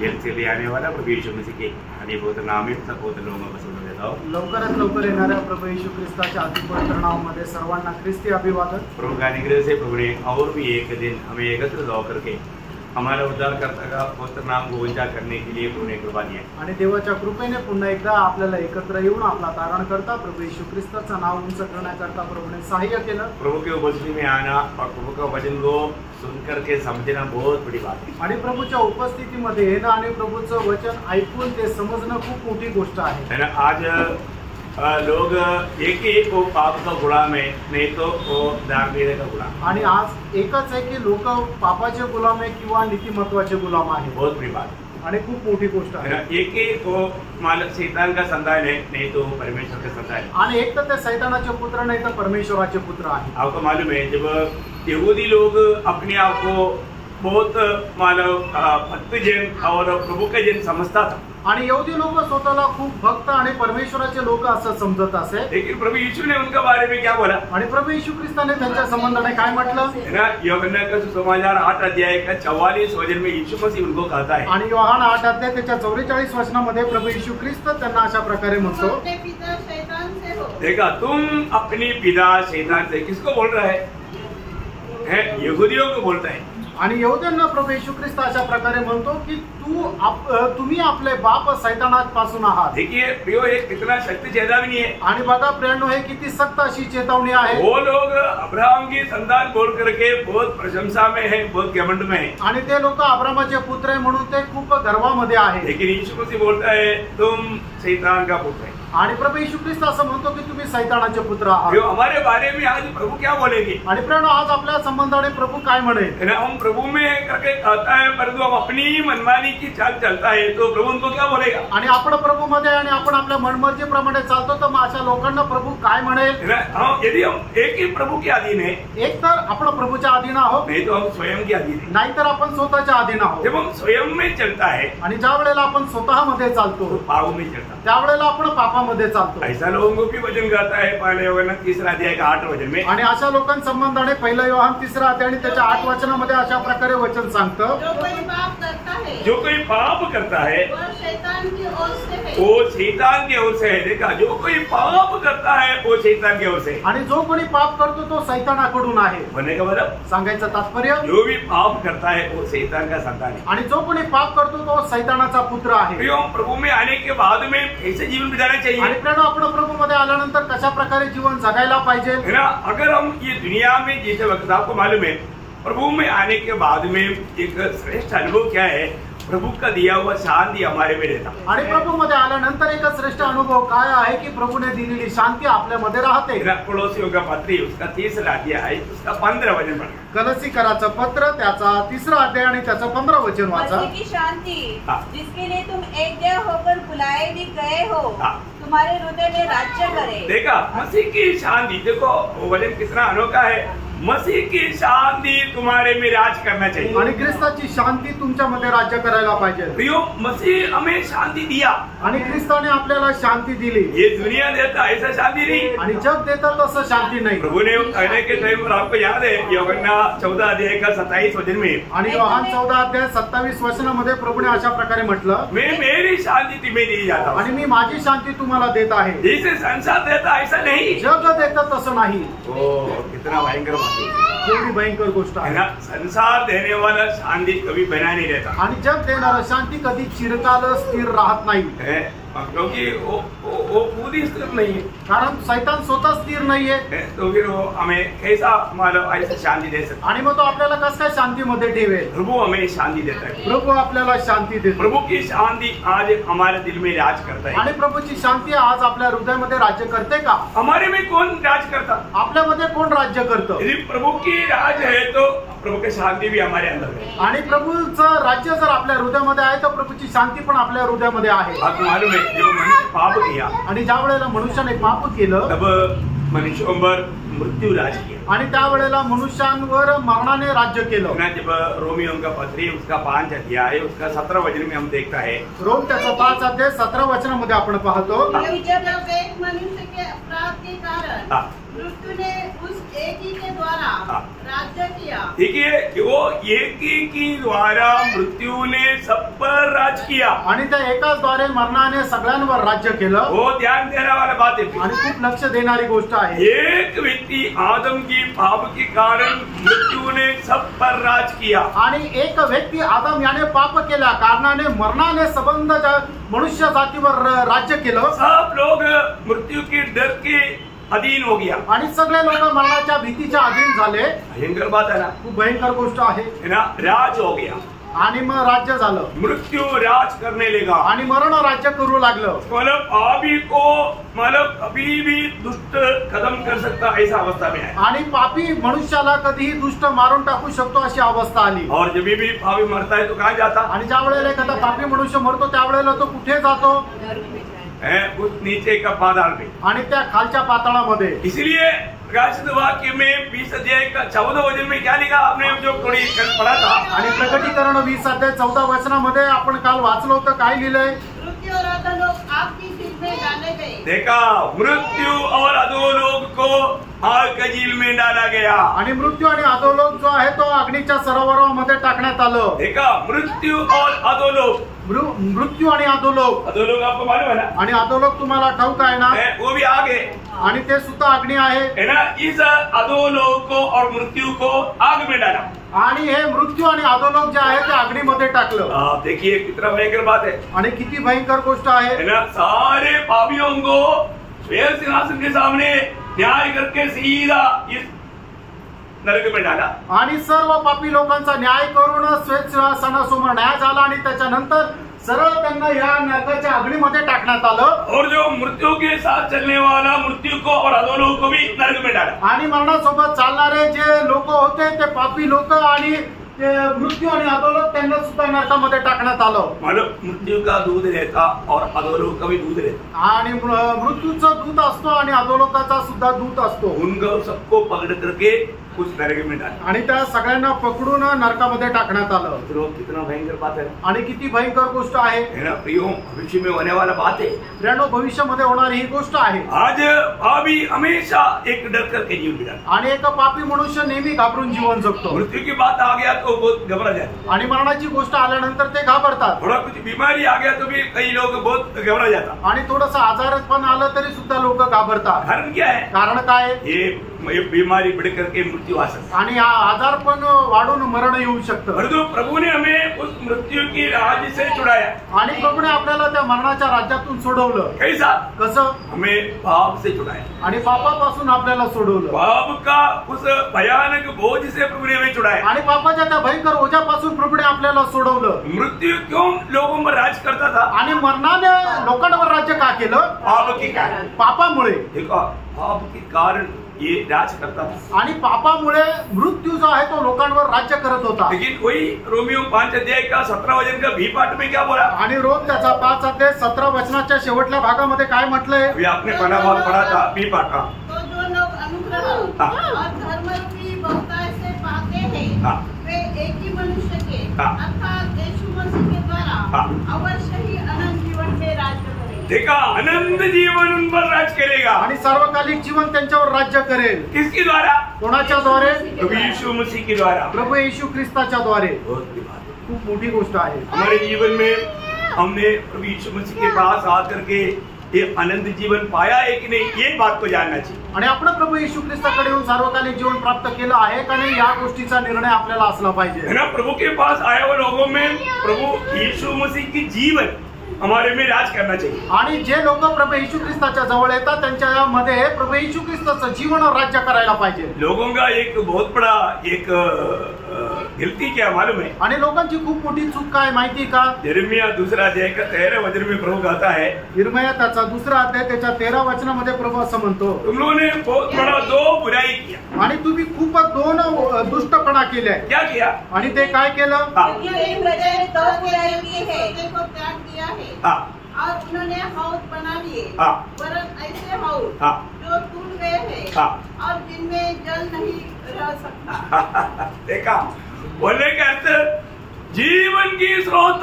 जल्द से जल्द आने वाला प्रभु यीशु मसीह के आणि बहुत नाम में बहुत लोगों को सुन देता हूँ। लवकरात लवकर येणाऱ्या प्रभू येशू ख्रिस्ताच्या अति पवित्र नावामध्ये सर्वांना ख्रिस्ती अभिवादन। प्रभु का अनुग्रह से प्रभु ने और भी एक दिन हमें एकत्र होकर के हमारा उद्धारकर्ता का पवित्र नाम को ऊंचा करने के लिए प्रभु ने कृपा दी है। आणि देवाच्या कृपेने पुन्हा एकदा आपल्याला एकत्र येऊन आपला तारणकर्ता प्रभू येशू ख्रिस्ताचं नाव उंच करण्याकरता प्रभूने सहाय्य केलं। प्रभु के उपस्थिति में आना और प्रभु का वचन को सुनकर के समझना बहुत बड़ी बात है। आणि प्रभूच्या उपस्थितीमध्ये येणं आणि प्रभूचं वचन ऐकून ते समजणं खूप मोठी गोष्ट आहे ना। आज लोग एक ही को पाप का गुलाम है, नहीं तो वो धार्मिकता का गुलाम। आणि आज एकच आहे की लोक पापाचे गुलाम आहे किंवा नीतिमत्वाचे गुलाम आहे। बहुत बड़ी बात है आणि खूप मोठी गोष्ट आहे। एक ही को मालक शैतान का संतान है, नहीं तो परमेश्वर का संतान है। आणि एक तर ते शैतानाचे पुत्र नाही तर परमेश्वराचे पुत्र आहे। आपको मालूम है जब यहूदी लोग अपने आप को बहुत मालूम भक्तजन और प्रभु के जन समझता था आणि यहूदी लोक स्वतःला खूप भक्त आणि परमेश्वराचे लोक असं समजत असे, लेकिन प्रभु यीशु ने उनके बारे में क्या बोला? आणि प्रभु येशू ख्रिस्ताने त्यांच्या संबंधाने काय म्हटलं ना? यूहन्ना का सुसमाचार 8 अध्याय का 44 वचन में यीशु मसीह उनको कहता है। आणि योहान 8 अध्याय त्याच्या 44 वचनामध्ये प्रभु येशू ख्रिस्त त्यांना अशा प्रकारे म्हणतो, देखा तुम अपनी पिता शैतान से। किसको बोल रहा है? यहूदियों को बोलता है। आणि यहूद्यांना प्रभू येशू ख्रिस्त अशा प्रकारे म्हणतो की तुम्ही आपले बाप शैतानापासून आहात। देखिए प्रियो, एक कितना सख्त चेतावनी है। आणि बघा प्रियांनो, हे किती सख्त अशी चेतावणी आहे। वो लोग अब्राहम की संतान बोल करके बहुत प्रशंसा में है, बहुत घमंड में है, आणि ते लोक अब्राहमाचे पुत्र आहे म्हणून ते खूप गर्वामध्ये आहे। लेकिन यीशु मसीह बोलता है तुम शैतान का पुत्र है। आणि प्रभू येशू ख्रिस्त असं म्हणतो की तुम्ही शैतानाचे पुत्र आहात। हमारे बारे में आज प्रभु क्या बोलेंगे? आणि प्रियांनो, आज आपल्या संबंधाने प्रभू काय म्हणेल? हम प्रभु में करके कहता है, परंतु हम अपनी मनमानी की चाल चलता है तो प्रभु उनको क्या बोलेगा? आणि आपण प्रभू मध्ये आणि आपण आपल्या मनमर्जीप्रमाणे चालतो तर मग अशा लोकांना प्रभू काय म्हणेल? यदि हम एक ही प्रभु के अधीन है, एक तर आपण प्रभूच्या अधीन आहोत, नहीं तो हम स्वयं के अधीन है। नाहीतर आपण स्वतःच्या अधीन आहोत। जब हम स्वयं में चलता है आणि ज्या वेळेला आपण स्वतःमध्ये चालतो तो पाप में चलता है, त्यावेळेला आपण पापामध्ये चालतो। ऐसा लोगों को भी वचन कहता है पहले यूहन्ना 3 अध्याय का 8 वचन में। आणि अशा लोकांसंबंधाने 1 योहान 3 अध्याय आणि त्याच्या 8 वचनामध्ये अशा प्रकारे वचन सांगतं, जो कोई पाप करता है वो शैतान की ओर से है। देखा, जो कोई पाप करता है वो शैतान की ओर से। आणि जो कोणी पाप करतो तो शैतानाकडून आहे। बोलने का मतलब, सांगायचं तात्पर्य, जो भी पाप करता है वो शैतान का संतान है। आणि जो कोणी पाप करतो तो शैतानाचा पुत्र आहे। प्रभु में आने के बाद में कैसे जीवन बिताना चाहिए? आणि प्रेरणा, आपण प्रभू मध्ये आल्यानंतर कशा प्रकारे जीवन जगायला पाहिजे? अगर हम ये दुनिया में जीते वक्त, आपको मालूम है प्रभु में आने के बाद में एक श्रेष्ठ अनुभव क्या है? प्रभु का दिया हुआ शांति हमारे में रहता। आणि प्रभू मध्ये आल्यानंतर एक श्रेष्ठ अनुभव काय आहे की प्रभूने दिलेली शांती आपल्या मध्ये राहते। कोलोसियों का पत्र उसका 3 अध्याय है, उसका 15 वचन पढ़ा। कलसीकराचं पत्र त्याचा 3 अध्याय आणि त्याचं 15 वचन वाचा। मसीह की शांति जिसके लिए तुम एक जय होकर बुलाए भी गए हो, तुम्हारे हृदय में राज्य करे। देखा, मसीह की शांति, देखो वो वचन कितना अनोखा है। मसीह की शांति तुम्हारे में राज करना चाहिए, आणि ख्रिस्ताची शांती तुमच्या मध्ये राज्य करायला पाहिजे। प्रियो, मसीह हमें शांति दिया आणि ख्रिस्ताने आपल्याला शांती दिली। ये दुनिया देता ऐसा शांति नहीं, आणि जग देतं तसं शांती नाही। प्रभु ने कहने के टाइम पर आपको याद है यूहन्ना 14 अध्याय का 27 वचन में, आणि योहान 14 अध्याय 27 वचनामध्ये प्रभूने अशा प्रकारे म्हटलं, मैं मेरी शांति तुम्हें दी जाता हूं, आणि मी माझी शांती तुम्हाला देत आहे। जैसे संसार देता ऐसा नहीं, जग देतं तसं नाही। कितना भयंकर एवढी भयंकर गोष्ट आहे ना। संसार देने वाला शांति कभी बना नहीं रहता, आणि जग देणारा शांती कधी चिरकाल स्थिर राहत नाही, क्योंकि वो पूरी स्थिर नहीं है, कारण शैतान स्वतः स्थिर नाहीये। तो फिर वो हमें कैसा मालूम ऐसे शांति दे सकता? आणि मग तो आपल्याला कसं काय शांतीमध्ये ठेवेल? प्रभु हमें शांति देता है, प्रभू आपल्याला शांती देतो। प्रभु की शांति आज हमारे दिल में राज करता है। आणि प्रभूची शांती आज आपल्या हृदयामध्ये राज्य करते का? हमारे में कौन राज करता? आपल्यामध्ये कोण राज्य करतं? यदि प्रभु की राज है तो प्रभु की शांति भी हमारे अंदर है। आणि प्रभूचं राज्य जर आपल्या हृदयामध्ये आहे तर प्रभूची शांती पण आपल्या हृदयामध्ये आहे। आपको मालूम है जब मनुष्य पाप किया, आणि ज्या वेळेला मनुष्याने पाप केलं तब मनुष्यों पर मृत्यू राज किया, आणि त्या वेळेला मनुष्यांवर मरणाने राज्य केलं। जब रोमियों का पत्री उसका 5 अध्याय उसका 17 वचन में हम देखता है, रोम त्याचा 5 अध्याय 17 वचनामध्ये आपण पाहतो, जब एक मनुष्य के अपराध के कारण मृत्यु ने उस एक ही के द्वारा राज्य किया। देखिए वो एक ही की द्वारा मृत्यू ने सब पर राज किया आणि त्या एकाच द्वारे मरणाने सगळ्यांवर राज्य केलं. वो ध्यान देने वाला बात है आणि खूप लक्ष देणारी गोष्ट आहे. एक व्यक्ति आदम की पाप के कारण मृत्यू ने सब पर राज किया आणि एक व्यक्ती आदम याने पाप केल्या कारणाने मरणाने संबंध मनुष्य जातीवर राज्य केलं. सब लोग मृत्यू के डर के अधीन हो गया आणि सगळे लोक मरणाच्या भीतीच्या अधीन झाले. भयंकर बात है ना, खूप भयंकर गोष्ट आहे. है ना. राज हो गया आणि मग राज्य झालं. मृत्यू राज करने लगा आणि मरण राज्य करू लागलं. मतलब अभी को मतलब अभी भी दुष्ट खत्म कर सकता ऐसा अवस्था में है. आणि पापी मनुष्याला कधीही दुष्ट मारून टाकू शकतो अशी अवस्था आली. और जब भी पापी मरता है तो कहाँ जाता आणि ज्या वेळेला एखादा पापी मनुष्य मरतो त्यावेळेला तो कुठे जातो? है उस नीचे का पाताल में. आणि त्या खालच्या पाताळामध्ये. इसलिए प्रकाशित वाक्य में 20 अध्याय का 14 वचन में क्या लिखा आपने जो थोड़ी कल पढ़ा था. आणि प्रकटीकरण 20 अध्याय 14 वचनामध्ये आपण काल वाचलो होतं. काय लिहिलंय? मृत्यु और अधोलोक आपकी झील में डाले गए. देखा मृत्यु और अधोलोक को आग के झील में डाला गया. आणि मृत्यू आणि अधोलोक जो आहे तो अग्नीच्या सरोवरामध्ये टाकण्यात आलं. देखा मृत्यु और अधोलोक. मृत्यू आणि अधोलोक. अधोलोक आपको मालूम है ना. आणि अधोलोक तुम्हाला ठाऊक आहे ना. वो भी आग है आणि ते सुद्धा अग्नी आहे. है ना. इस अधोलोक को और मृत्यु को आग में डाला. आणि हे मृत्यू आणि अधोलोक जे आहे ते अग्नीमध्ये टाकलं. आप देखिए कितना भयंकर बात है. आणि किती भयंकर गोष्ट आहे. है ना. सारे पापियों को श्वेत सिंहासन के सामने न्याय करके सीधा इस नरक में डाला. आणि सर्व पापी लोकांचा न्याय करून श्वेत सिंहासनासमोर न्याय झाला आणि त्याच्यानंतर सरळ त्यांना या नरकाच्या अग्नीमध्ये टाकण्यात आलं. और जो मृत्यु के साथ चलने वाला मृत्यू को और अधोलोक को भी नरक में डाला. आणि मरणासोबत चालणारे जे लोक होते ते पापी लोक आणि ते मृत्यू आणि अधोलोक त्यांना सुद्धा नरकामध्ये टाकण्यात आलं. मतलब मृत्यू का दूध रहता और अधोलोक का भी दूध रहता. आणि मृत्यूचं दूध असतो आणि अधोलोकाचा सुद्धा दूध असतो. उनको सबको पकड़ करके उस नरक में डाला. आणि त्या सगळ्यांना पकडून नरकामध्ये टाकण्यात आलं. तो कितना भयंकर बात है. आणि किती भयंकर गोष्ट आहे. है ना. प्रियो भविष्य में होने वाला बात है. प्रियानो भविष्यामध्ये होणारी ही गोष्ट आहे. आज पापी हमेशा एक डर करके जीवन बिताता. आणि एक पापी मनुष्य नेहमी घाबरून जीवन जगतो. मृत्यू की बात आ गया तो बहुत घबरा जाता. आणि मरणाची गोष्ट आल्यानंतर ते घाबरतात. थोड़ा कुछ बीमारी आ गया तो भी कई लोग बहुत घबरा जाता. आणि थोडंसं आजारपण आलं तरी सुद्धा लोक घाबरतात. कारण क्या है. कारण काय? ये बीमारी बढ़ करके मृत्यू आ सकता. आणि आजारपण वाढून मरण येऊ शकतं. परंतु प्रभु ने हमें उस मृत्यू की राज्य से छुड़ाया. आणि प्रभूने आपल्याला त्या मरणाच्या राज्यातून सोडवलं. कैसा. कसं. हमें पाप से छुड़ाया. आणि पापापासून आपल्याला सोडवलं. पाप का उस भयानक बोझ से प्रभु ने हमें छुड़ाया. आणि पापाच्या त्या भयंकर ओझ्यापासून प्रभूने आपल्याला सोडवलं. मृत्यू क्यों लोगों पर राज करता था. आणि मरणाने लोकांवर राज्य का केलं. पाप के कारण. पापामुळे. देखो पाप के कारण ये राज करता था. आणि पापामुळे मृत्यू जो आहे तो लोकांवर राज्य करत होता. लेकिन वही रोमियो 5 अध्याय का 17 वचन का बी पाठ में क्या बोला. आणि रोम त्याचा 5 अध्याय 17 वचनाच्या शेवटल्या भागामध्ये काय म्हटलंय. अभी आपने पहला भाग पढ़ा था बी पाठ का. तो जो लोग अनुग्रह और धर्म रूपी बहुतायत से पाते हैं वे एक ही मनुष्य के अर्थात यीशु मसीह के द्वारा अवश्य ही अनंत जीवन में राज्य करेंगे. देखा अनंत जीवन उन पर राज करेगा. आणि सार्वकालिक जीवन त्यांच्यावर राज्य करेल. किसके द्वारा. कोणाच्या द्वारे. प्रभु यीशु मसीह के द्वारा. प्रभु येशू ख्रिस्ताच्या द्वारे. खूप मोठी गोष्ट आहे. हमारे जीवन में हमने प्रभु यीशु मसीह के पास आकर के ये अनंत जीवन पाया है कि नहीं ये बात को जानना चाहिए. आणि आपण प्रभू येशू ख्रिस्ताकडे येऊन सार्वकालिक जीवन प्राप्त केलं आहे का नाही या गोष्टीचा निर्णय आपल्याला असला पाहिजे. है ना. प्रभु के पास आए हुए लोगों में प्रभु यीशु मसीह की जीवन हमारे में राज करना चाहिए. आणि जे लोक प्रभू येशू ख्रिस्ताच्या जवळ येतात त्यांच्यामध्ये प्रभु येशू ख्रिस्ताचं जीवन राज्य करायला पाहिजे. लोगों का एक बहुत बड़ा एक गलती क्या मालूम है. आणि लोकांची खूप मोठी चूक काय माहिती का. यिर्मयाह 2 अध्याय का 13 वचन में प्रभु कहता है. यिर्मयाह त्याचा 2 अध्याय त्याच्या 13 वचनामध्ये प्रभू असं म्हणतो. तुम लोगों ने बहुत बड़ा 2 बुराई किया. आणि तुम्ही खूप 2 दुष्टपणा केलाय. क्या किया. आणि ते काय केलं. एक वजह 2 बुराई की है. को त्याग किया है. और उन्होंने हौद बना लिए. वरन ऐसे हौद जो टूट गए हैं और जिनमें जल नहीं रह सकता. देखा बोलने का अर्थ जीवन की स्रोत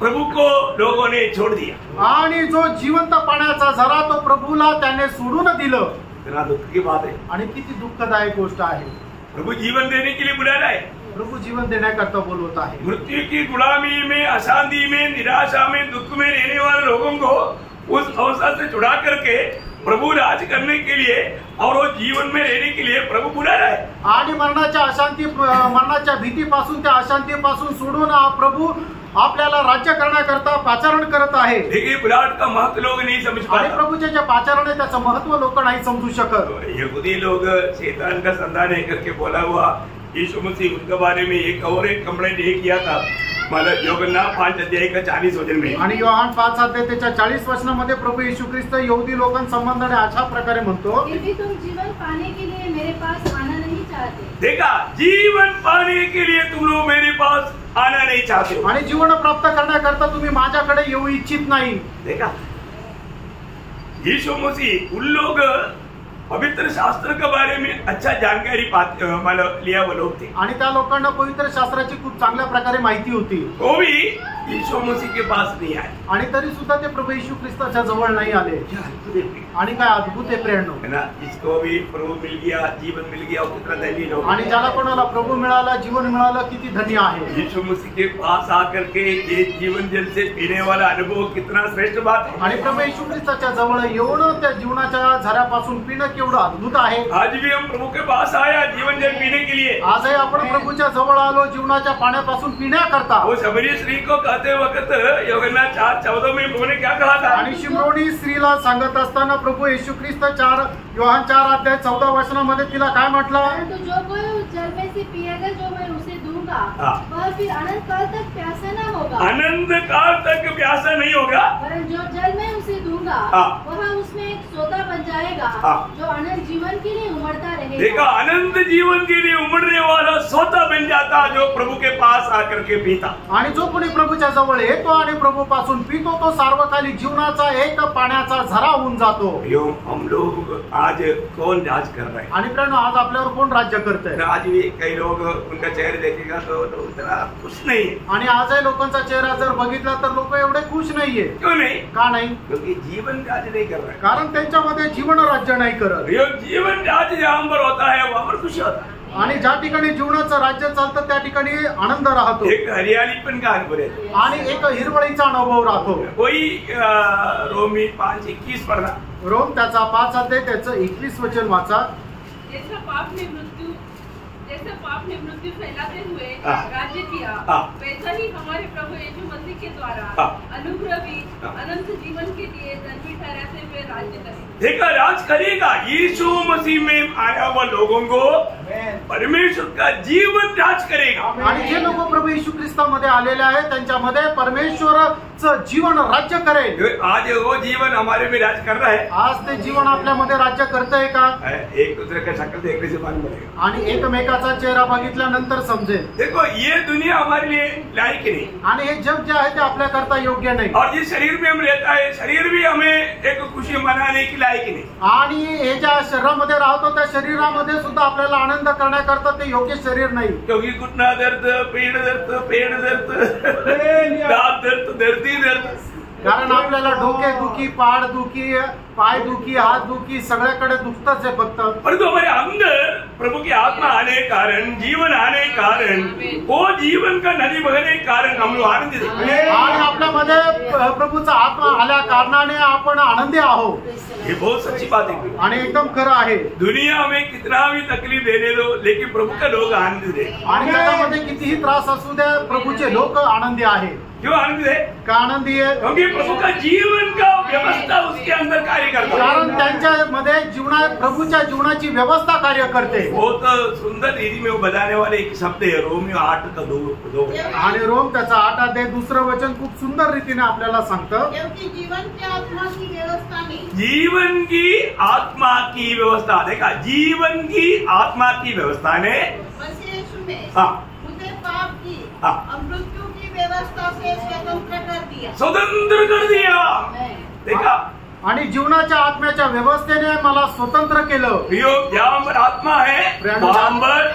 प्रभु को लोगों ने छोड़ दिया. आणि जो जिवंत पाण्याचा झरा तो प्रभूला त्याने सोडून दिलं. इतना दुःख की बात है. आणि किती दुःखदायक गोष्ट आहे. प्रभु जीवन देने के लिए बुला रहा है। प्रभु जीवन देण्याकरता बोलवत आहे। मृत्यु की गुलामी में, अशांति में, निराशा में, दुख में रहने वाले लोगों को उस अवस्था से छुड़ा करके प्रभु राज करने के लिए और वो जीवन में रहने के लिए प्रभु बुला रहा है। आणि मरणाच्या भीतीपासून, त्या अशांतीपासून सोडून प्रभु आपल्याला राज्य करण्याकरता पाचारण करत आहे। देखिए बुलाहट का महत्व लोग नहीं समझ पाते। आणि प्रभूचे जे पाचारण आहे त्याचं महत्व लोक नाही समजू शकत। यहूदी लोग शैतान का संधान करके बोला हुआ यीशु मसीह उनके बारे में एक और एक कंप्लेंट ये किया था, मतलब यूहन्ना 5:40 में। आणि योहान 5:40 वचनामध्ये प्रभू येशू ख्रिस्त यहूदी लोकांसंबंधाने अशा प्रकारे म्हणतो, यदि तुम जीवन पाने के लिए मेरे पास आना नहीं चाहते। देखा, जीवन पाने के लिए तुम लोग मेरे पास आना नहीं चाहते हो। आणि जीवन प्राप्त करण्याकरता तुम्ही माझ्याकडे येऊ इच्छित नाही। देखा, यीशु मसीह उन लोग पवित्र शास्त्र के बारे में अच्छा जानकारी लिया वो लोग थे। आणि त्या लोकांना पवित्र शास्त्राची खूप चांगल्या प्रकारे माहिती होती। तो भी यीशु मसीह के पास नहीं आए आणि तरी सुद्धा ते प्रभू येशू ख्रिस्ताच्या जवळ नाही आले। आणि काय अद्भुत आहे प्रेरणो है ना, जिसको भी प्रभु मिल गया, जीवन मिल गया, वो कितना धनी लोग। आणि ज्याला कोणाला प्रभू मिळाला, जीवन मिळालं, किती धन्य आहे। यीशु मसीह के पास आकर के ये जीवन जल से पीने वाला अनुभव कितना श्रेष्ठ बात है। आणि प्रभू येशू ख्रिस्ताच्या जवळ येऊन त्या जीवनाच्या झऱ्यापासून पिणं केवढं अद्भुत आहे। आज भी हम प्रभु के पास आया जीवन जल पीने के लिए। आजही आपण प्रभूच्या जवळ आलो जीवनाच्या पाण्यापासून पिण्याकरता। वो शबरी स्त्री को कहते वक्त यूहन्ना 4:14 में प्रभु ने क्या कहा था? आणि शिमरोनी स्त्रीला सांगत असताना प्रभू येशू ख्रिस्त योहान 4:14 वचनामध्ये तिला काय म्हटलं? परंतु जो कोई उस जल में से पिएगा जो मैं उसे दूंगा, वह फिर अनंत काल तक प्यासा न होगा। अनंत काल तक प्यासा नहीं होगा। परंतु जो जल मैं उसे दूंगा वह उसमें एक सोता बन जाएगा जो अनंत जीवन के लिए उमड़ता रहेगा। देखा, अनंत जीवन के लिए उमड़ने वाला सोता बन जाता जो प्रभु के पास आकर के पीता। आणि जो कोणी प्रभूच्या जवळ येतो आणि प्रभू पासून पितो तो सार्वकालिक जीवनाचा एक पाण्याचा झरा होऊन जातो। हम लोग आज कौन राज कर रहे हैं? आणि प्रेरणा आज आपल्यावर कोण राज्य करते? आज भी कई लोग उनका चेहरा देखेगा तो उतना खुश नहीं है। आणि आजही लोकांचा चेहरा जर बघितला तर लोक एवढे खुश नाहीये। क्यों नहीं? का नाही? क्योंकि जीवन राज नहीं कर रहा है। कारण त्यांच्यामध्ये जीवन राज्य नाही करत। जीवन राज जहाँ पर होता है वहाँ पर खुशी होता है। आणि ज्या ठिकाणी जीवनाचं राज्य चालतं त्या ठिकाणी आनंद राहतो, एक हरियाली पण का अनुभव आहे आणि एक हिरवळीचा अनुभव राहतो। कोई रोमी 5:21 पढ़ना, रोम त्याचा 5 त्याचं 21 वचन वाचा। जैसा पाप ने मृत्यु फैलाते हुए राज्य किया, वैसा ही हमारे प्रभु यीशु मसीह के द्वारा अनुग्रह भी अनंत जीवन के लिए धर्मी ठहराते हुए राज्य करेगा। देखा, राज करेगा। यीशु मसीह में आया हुआ लोगों को परमेश्वर का जीवन राज करेगा। आणि जे लोक प्रभू येशू ख्रिस्तामध्ये आलेले आहेत त्यांच्यामध्ये परमेश्वराचं जीवन राज्य करेल। आज वो जीवन हमारे में राज कर रहा है। आज ते जीवन आपल्यामध्ये राज्य करतंय का? एक दूसरे का शक्ल देखने से मालूम पड़ेगा। आणि एकमेकाचा चेहरा बघितल्यानंतर समजेल। देखो, ये दुनिया हमारे लिए लायक नहीं, आणि हे जग जे आहे ते आपल्याकरता योग्य नाही। और जिस शरीर में हम रहता है शरीर भी हमें एक खुशी मनाने की लायक नहीं। आणि हे ज्या शरीरामध्ये राहतो त्या शरीरामध्ये सुद्धा आपल्याला आनंद करण्याकरता ते योग्य शरीर नाही। क्योंकि घुटना दर्द, पेट दर्द, दांत दर्द, धरती दर्द, कारण आपल्याला डोके दुखी, पाड दुखी, पाय दुखी, हाथ दुखी, सगळ्याकडे दुखतच आहे फक्त। परंतु हमारे अंदर प्रभु की आत्मा आने कारण, जीवन आने कारण, वो जीवन का नदी बहने कारण हम लोग आनंदित हैं। आणि आपल्यामध्ये प्रभूचा आत्मा आल्या कारणाने आपण आनंदी आहोत। ये बहुत सच्ची बात है आणि एकदम खरं आहे। दुनिया में कितना भी तकलीफ देने दो, लेकिन प्रभु का लोग आनंदित है। आणि जगामध्ये कितीही त्रास असू द्या, प्रभूचे लोक आनंदी आहे। क्यों आनंदित है? का आनंदी है? क्योंकि प्रभु का जीवन का व्यवस्था उसके अंदर कार्य करता है। कारण त्यांच्यामध्ये प्रभूच्या जीवनाची व्यवस्था कार्य करते। बहुत सुंदर रीति में वो बताने वाले एक शब्द है रोमियो 8:2। आणि रोम त्याचा 8 दुसरं वचन खूप सुंदर रीतीने आपल्याला सांगतं, क्योंकि जीवन की आत्मा की व्यवस्था नहीं, जीवन की आत्मा की व्यवस्था। देखा, जीवन की आत्मा की व्यवस्था ने मसीह यीशु में मुझे पाप की और मृत्यु की व्यवस्था से स्वतंत्र कर दिया। स्वतंत्र कर दिया। देखा, आणि जीवनाच्या आत्म्याच्या व्यवस्थेने मला स्वतंत्र केलं. जहाँ पर आत्मा है वहाँ पर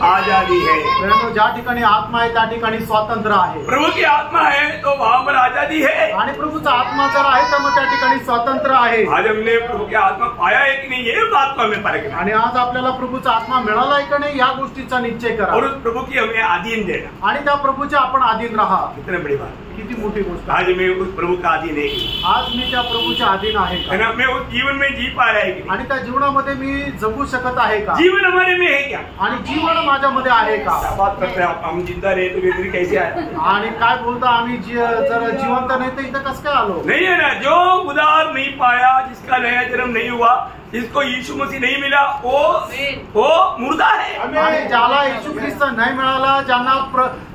आजादी है. ज्या ठिकाणी आत्मा आहे त्या ठिकाणी स्वातंत्र्य आहे. प्रभु की आत्मा है तो वहाँ पर आजादी है. आणि प्रभूचा आत्मा जर आहे तर मग त्या ठिकाणी स्वातंत्र्य आहे. आज हमने प्रभु की आत्मा पाया है कि नहीं, ये बात में फर्क है. आणि आज आपल्याला प्रभूचा आत्मा मिळाला आहे की नाही या गोष्टीचा निश्चय करा. और उस प्रभु की हमें अधीन देना. आणि त्या प्रभूच्या आपण अधीन राहा. कितने बड़ी बात, किती मोठी गोष्ट. आज मैं उस प्रभु का अधीन है. आज मी त्या प्रभूच्या अधीन आहे का? मैं उस जीवन में जी पा रहा है कि आणि त्या जीवनामध्ये मी जगू शकत आहे का? जीवन हमारे में है क्या? आणि जीवन माझ्यामध्ये आहे का? बात करते हैं हम जिंदा रहे तो फिर कैसे आए? आणि काय बोलता आम्ही जर जिवंत नाही तर इथं कसं काय आलो? नहीं है ना. जो उधार नहीं पाया, जिसका नया जन्म नहीं हुआ, जिसको यीशु मसीह नहीं मिला, वो मुर्दा है. आणि ज्याला येशू ख्रिस्त नाही मिळाला, ज्यांना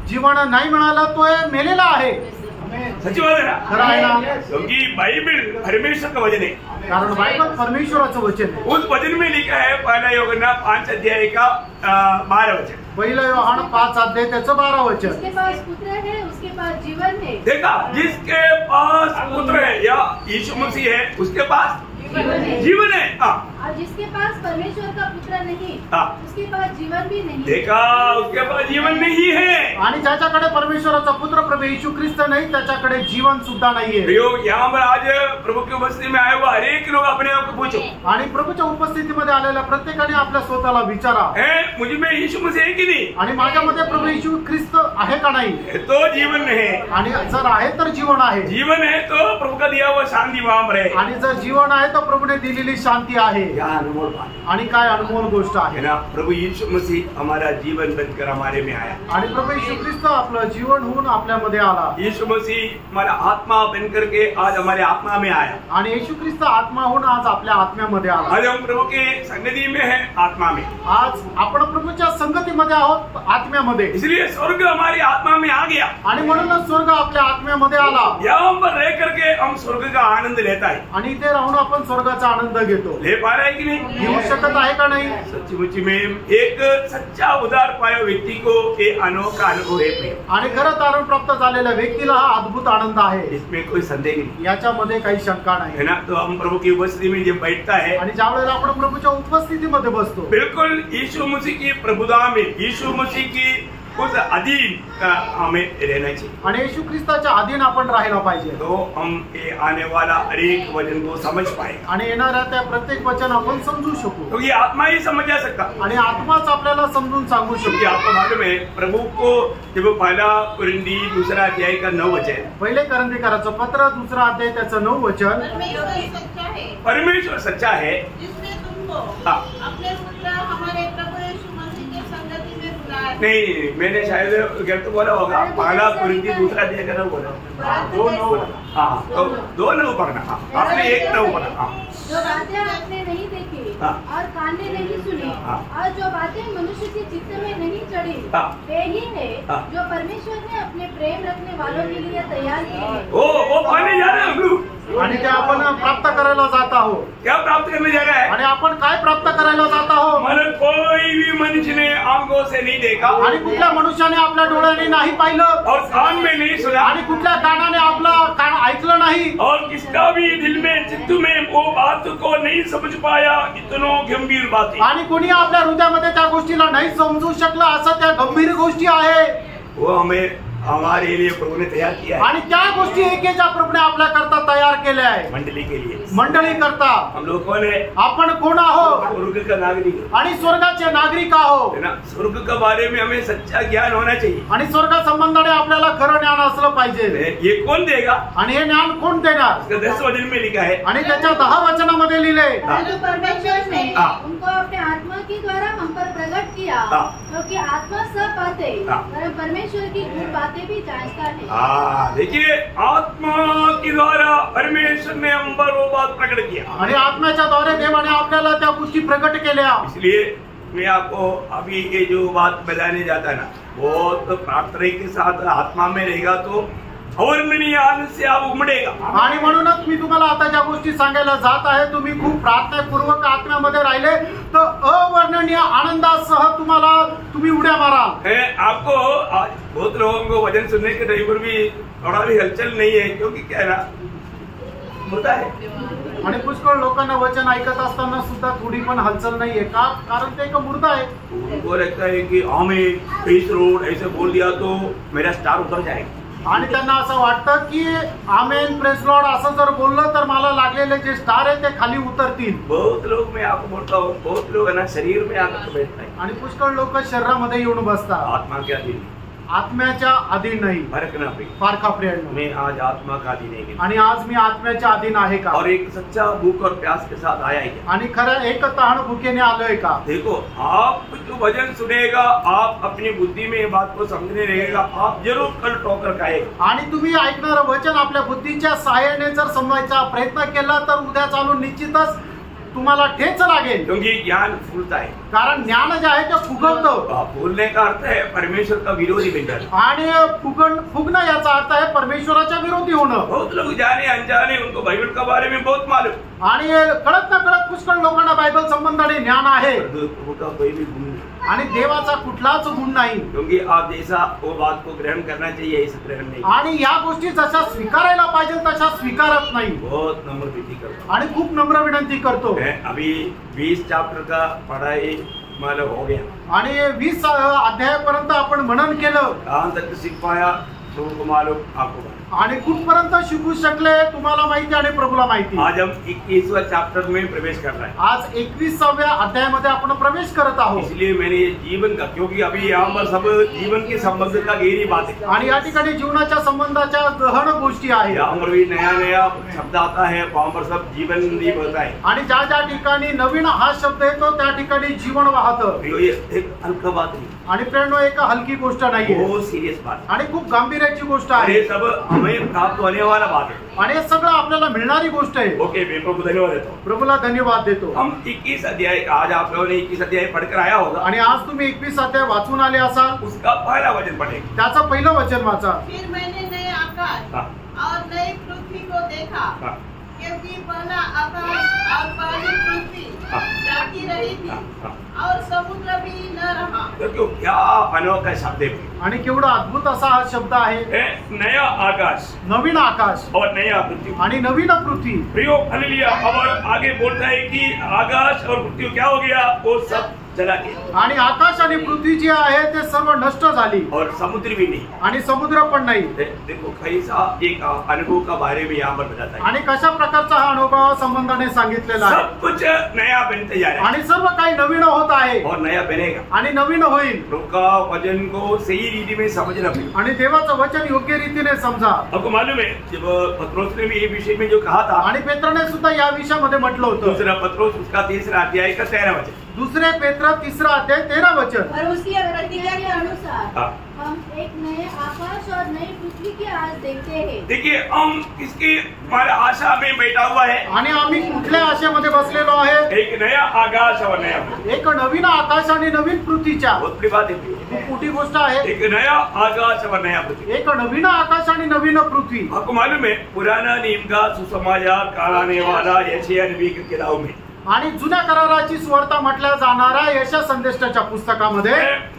जीवन नाही मिळालं तो मेलेला आहे. सच्ची बात है ना. खरं आहे ना. क्योंकि बाइबल परमेश्वर का वचन है. कारण बायबल परमेश्वराचं वचन आहे. उस वचन में लिखा है पहला यूहन्ना 5 अध्याय का 12 वचन. पहिलं योहान 5 अध्याय त्याचं 12 वचन. जिसके पास पुत्र है उसके पास जीवन है. देखा, जिसके पास पुत्र है या यीशु मसीह है उसके पास जीवन है. और जिसके पास परमेश्वर का पुत्र नहीं उसके पास जीवन भी नहीं. देखा, उसके पास जीवन नहीं है. आणि ज्याच्याकडे परमेश्वराचा पुत्र प्रभू येशू ख्रिस्त नाही त्याच्याकडे जीवन सुद्धा नाहीये. प्रयोग यहाँ पर आज प्रभु की उपस्थिति में आए हुआ हर एक लोग अपने आप को पूछो. आणि प्रभूच्या उपस्थितीमध्ये आलेल्या प्रत्येकाने आपल्या स्वतःला विचारा, मुझ में यीशु मसीह है कि नहीं? आणि माझ्यामध्ये प्रभू येशू ख्रिस्त आहे का नाही? तो जीवन है. आणि जर आहे तर जीवन आहे. जीवन है तो प्रभु का दिया हुआ शांति वहाँ पर है. आणि जर जीवन आहे तर प्रभूने दिलेली शांती आहे. आणि काय अनमोल गोष्ट आहे ना. प्रभु यीशु मसीह हमारा जीवन बनकर हमारे में आया. आणि प्रभू येशू ख्रिस्त आपलं जीवन होऊन आपल्यामध्ये आला. यीशु मसीह हमारा आत्मा बनकर के आज हमारे आत्मा में आया. आणि येशू ख्रिस्त आत्मा होऊन आज आपल्या आत्म्यामध्ये आला. आज हम प्रभु के संगति में है, आत्मा में. आज आपण प्रभूच्या संगतीमध्ये आहोत, आत्म्यामध्ये. इसलिए स्वर्ग हमारी आत्मा में आ गया. आणि म्हणूनच स्वर्ग आपल्या आत्म्यामध्ये आला. यहाँ पर रह करके हम स्वर्ग का आनंद लेता है. आणि इथे राहून आपण स्वर्गाचा आनंद घेतो. ले पा रहा है कि नहीं? घेऊ शकत आहे का नाही? सच्ची में एक सच्चा उदार पाया व्यक्ति को ये अनोखा अनुभव है. आणि खरं तारण प्राप्त झालेल्या व्यक्तीला हा अद्भुत आनंद आहे. इसमें कोई संदेह नहीं, याच्यामध्ये काही शंका नाही है ना. तो हम प्रभु की उपस्थिति में जब बैठता है आणि ज्या वेळेला आपण प्रभूच्या उपस्थितीमध्ये बसतो, बिल्कुल यीशु मसीह की प्रभुता में, यीशु मसीह की उस अधीन हमें रहना चाहिए. आणि येशू ख्रिस्ताच्या अधीन आपण राहायला पाहिजे. तो हम ये आने वाला हर एक वचन को समझ पाए. आणि येणाऱ्या त्या प्रत्येक वचन आपण समजू शकू. तो ये आत्मा ही समझ जा सकता. आणि आत्माच आपल्याला समजून सांगू क्योंकि शकतो. आपको मालूम है प्रभु को जब पहला कुरिन्दी 2 अध्याय का 9 वचन, पहिले करंदीकराचं पत्र 2 अध्याय त्याचं 9 वचन. परमेश्वर सच्चा है जिसने तुमको अपने पुत्र हमारे प्रभु यीशु मसीह के संगति में बुलाया. नहीं, मैंने शायद गलत बोला होगा. पहला कुरिन्दी 2 अध्याय का 9 बोला. 2:9. हाँ, तो 2:9 पढ़ना. हाँ, आपने 1:9 पढ़ा. हाँ, जो बातें आपने नहीं देखी और कान ने नहीं सुनी और जो बातें मनुष्य के चित्त में नहीं चढ़ी वे ही है जो परमेश्वर ने अपने प्रेम रखने वालों के लिए तैयार की है. वो पाने जा रहे हैं हम लोग. आणि ते आपण प्राप्त करायला जात आहोत. क्या प्राप्त करने जा रहा है? आणि आपण काय प्राप्त करायला जात आहोत? मतलब कोई भी मनुष्य ने आंखों से नहीं देखा आणि कुठल्या मनुष्याने आपल्या डोळ्याने नाही पाहिलं और कान में नहीं सुना आणि कुठल्या कानाने आपलं कान ऐकलं नाही और किसका भी दिल में चित्त में वो बात को नहीं समझ पाया. इतनो गंभीर बात है. आणि कोणी आपल्या हृदयामध्ये त्या गोष्टीला नाही समजू शकलं असं त्या गंभीर गोष्टी आहे. वो हमें हमारे लिए प्रभु ने तैयार किया है. आणि त्या गोष्टी एकेच्या प्रभूने आपल्या करता तयार केल्या आहे. मंडली के लिए, मंडळी करता हम लोग कौन है? आपण कोण आहोत? स्वर्ग का नागरिक आणि स्वर्गाचे नागरिक आहोत. है ना. स्वर्ग के बारे में हमें सच्चा ज्ञान होना चाहिए. आणि स्वर्ग संबंधाने आपल्याला खरं ज्ञान असलं पाहिजे. ये कौन देगा? आणि हे ज्ञान कोण देणार? 10 वचन में लिखा है. आणि त्याच्या 10 वचनामध्ये लिहिले जो परमेश्वर ने उनको अपने आत्मा के द्वारा हम पर प्रकट किया क्योंकि आत्मा सब बातें परमेश्वर की गूढ़ बातें भी जांचता है. देखिए, आत्मा के द्वारा परमेश्वर ने हम पर वो बात प्रकट किया. आणि आत्म्याच्या द्वारे देवाने आपल्याला त्या गोष्टी प्रकट केल्या. इसलिए मैं आपको अभी ये जो बात बताने जाता ना, वो तो प्रार्थना के साथ आत्मा में रहेगा तो अवर्णनीय आनंद से आप उमडेगा. आणि म्हणूनच मी तुम्हाला आता ज्या गोष्टी सांगायला जात आहे, तुम्ही खूप प्रार्थनापूर्वक आत्म्यामध्ये राहिले तर अवर्णनीय आनंदासह तुम्ही उड्या माराल. आपको बहुत लोगों को वचन सुनने के टाइम पर भी थोड़ा भी हलचल नहीं है. क्योंकि क्या है ना, होता है। आणि पुष्कळ लोकांना वचन ऐकत असताना सुद्धा थोडी पण हलचल नाहीये का, कारण ते एक मूर्त आहे. उनको लगता है कि आमीन प्रेज लॉर्ड ऐसे बोल दिया तो मेरा स्टार उतर जाएगा. आणि त्यांना असं वाटतं की आमेन प्रेज लॉर्ड असं जर बोललं तर मला लागलेले जे स्टार आहे ते खाली उतरतील. बहुत लोग, मैं आपको बोलता हूँ, बहुत लोग है ना शरीर में आकर बैठता है, आणि पुष्कळ लोक शरीरामध्ये येऊन बसतात, आत्मा के अधीन आत्म्याच्या अधीन नाही. फर्क ना पे फार खापऱ्यांनो, मैं आज आत्मा का अधीन है आणि आज मी आत्म्याच्या अधीन आहे का, और एक सच्चा भूख और प्यास के साथ आया है क्या? आणि खरं एक तहान भुकेने आलोय का. देखो, आप जो वचन सुनेगा, आप अपनी बुद्धि में ये बात को समझने रहेगा, आप जरूर कल ठोकर खाएगा. आणि तुम्ही ऐकणारं वचन आपल्या बुद्धीच्या सहाय्याने जर समजायचा प्रयत्न केला तर उद्या चालून निश्चितच तुम्हाला ठेच लागेल. क्योंकि ज्ञान फूलता है, कारण ज्ञान जे आहे ते फुगवतं. फूलने का अर्थ है परमेश्वर का विरोधी बन जाना. आणि फुगणं याचा अर्थ आहे परमेश्वराच्या विरोधी होणं. बहुत लोग जाने अनजाने उनको बाइबल के बारे में बहुत मालूम, आणि कळत न कळत पुष्कळ लोकांना बायबल संबंधाने ज्ञान आहे, उनका कोई भी गुण नहीं. आणि देवाचा कुठलाच गुण नाही. क्योंकि आप जैसा वो बात को ग्रहण करना चाहिए ऐसा ग्रहण नहीं. आणि या गोष्टी जशा स्वीकारायला पाहिजे तशा स्वीकारत नाही. बहुत नम्र विनती करता आणि खूप नम्र विनंती करतो. अभी 20 चैप्टर का पढ़ाई मतलब हो गया, आणि 20 अध्यायापर्यंत आपण मनन केलं. कहाँ तक सीख पाया तुमको मालूम, आपको मालूम. आणि कुठपर्यंत शिकू शकले तुम्हाला माहिती आणि प्रभूला माहिती. आज हम 21वां चैप्टर में प्रवेश कर रहे हैं. आज 21व्या अध्यायामध्ये आपण प्रवेश करत आहोत. इसलिए मैंने ये जीवन का, क्योंकि अभी यहाँ पर सब जीवन के संबंध का गहरी बात है, आणि या ठिकाणी जीवनाच्या संबंधाच्या गहन गोष्टी आहेत. यहाँ पर भी नया नया शब्द आता है, वहाँ पर सब जीवन ही होता है. आणि ज्या ज्या ठिकाणी नवीन हा शब्द येतो त्या ठिकाणी जीवन वाहतं. ये एक हल्का बात नहीं, आणि प्रेरणो एक हलकी गोष्ट नाहीये, बहुत सीरियस बात. आणि खूप गांभीर्याची गोष्ट आहे. ये सब हमें प्राप्त होने वाला बात है. आणि हे सगळं आपल्याला मिळणारी गोष्ट आहे. ओके, मैं प्रभु धन्यवाद देता हूँ. प्रभूला धन्यवाद देतो. हम 21 अध्याय, आज आप लोगों ने 21 अध्याय पढ़कर आया होगा, आणि आज तुम्ही 21 अध्याय वाचून आले असाल. उसका पहला वचन पढ़ेंगे. त्याचं पहिलं वचन वाचा. फिर मैंने नए आकाश हाँ. और नई पृथ्वी को देखा, हाँ. क्योंकि पहला आकाश और पहली पृथ्वी हाँ. जाती रही थी हाँ. और समुद्र भी न रहा. तो क्या अनोखा शब्द है. आणि केवढा अद्भुत असा हा शब्द आहे. नया आकाश नवीन आकाश और नया पृथ्वी. आणि नवीन पृथ्वी. प्रयोग हालेलुया. और आगे बोलता है कि आकाश और पृथ्वी क्या हो गया, वो सब चला गया. आणि आकाश आणि पृथ्वी जी आहे ते सर्व नष्ट झाली, और समुद्र भी नहीं. आणि समुद्र पण नाही. देखो कैसा एक अनुभव का बारे में यहाँ पर बताता है. आणि कशा प्रकारचा हा अनुभव संबंधाने सांगितलेला आहे. सब कुछ नया बनते जा रहा है, आणि सर्व काही नवीन होत आहे, और नया बनेगा. आणि नवीन होईल. उनका वचन को सही रीति में समझना पड़ेगा. आणि देवाचं वचन योग्य रीतीने समजा. आपको मालूम है, जब पत्रोस ने भी ये विषय में जो कहा था, आणि पेत्राने सुद्धा या विषयामध्ये म्हटलं होतं. दूसरा पत्रोस उसका 3रा अध्याय का 13 वचन. दुसरे पेत्र 3रा अध्याय 13 वचन. और उसकी प्रतिज्ञा के अनुसार हाँ. हम एक नए आकाश और नई पृथ्वी की आज देखते हैं. देखिए, हम किसकी हमारे आशा में बैठा हुआ है. आणि आम्ही कुठल्या आशेमध्ये बसलेलो आहे. एक नया आकाश और नया पृथ्वी. एक नवीन आकाश आणि नवीन पृथ्वीच्या. बहुत बड़ी बात है. खूप मोठी गोष्ट आहे. एक नया आकाश और नया पृथ्वी. एक नवीन आकाश आणि नवीन पृथ्वी. आपको मालूम है, पुराना नियम का सुसमाचार कराने वाला यशायाह नबी की किताब में, आणि जुन्या कराराची सुवार्ता म्हटल्या जाणाऱ्या यशा संदेशाच्या पुस्तकामध्ये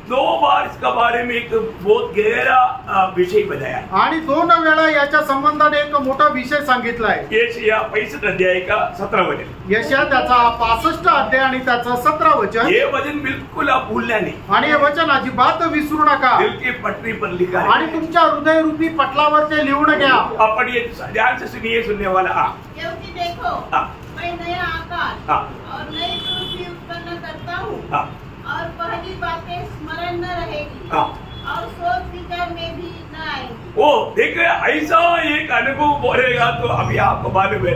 2 बार इसका बारे में एक बहुत गहरा विषय बताया. आणि 2 वेळा याच्या संबंधाने एक मोठा विषय सांगितला आहे. यशायाह 65 अध्याय का 17 वचन. यशया त्याचा 65 अध्याय आणि त्याचं 17 वचन. ये वचन बिल्कुल आप भूलना नहीं. आणि हे वचन अजिबात विसरू नका. दिल की पटरी पर लिखा आणि है. तुमच्या हृदयरूपी पटलावर ते लिहून घ्या. आप पढ़िए, ध्यान से सुनिए सुनने वाला. हाँ. क्योंकि देखो, हाँ. मैं नया आकाश हाँ. और नई पृथ्वी उत्पन्न करता हूँ, हाँ. और पहली बातें स्मरण न रहेगी, हाँ. और सोच विचार में भी न आएगी. वो देखिए, ऐसा एक अनुभव बोलेगा तो अभी आपको मालूम है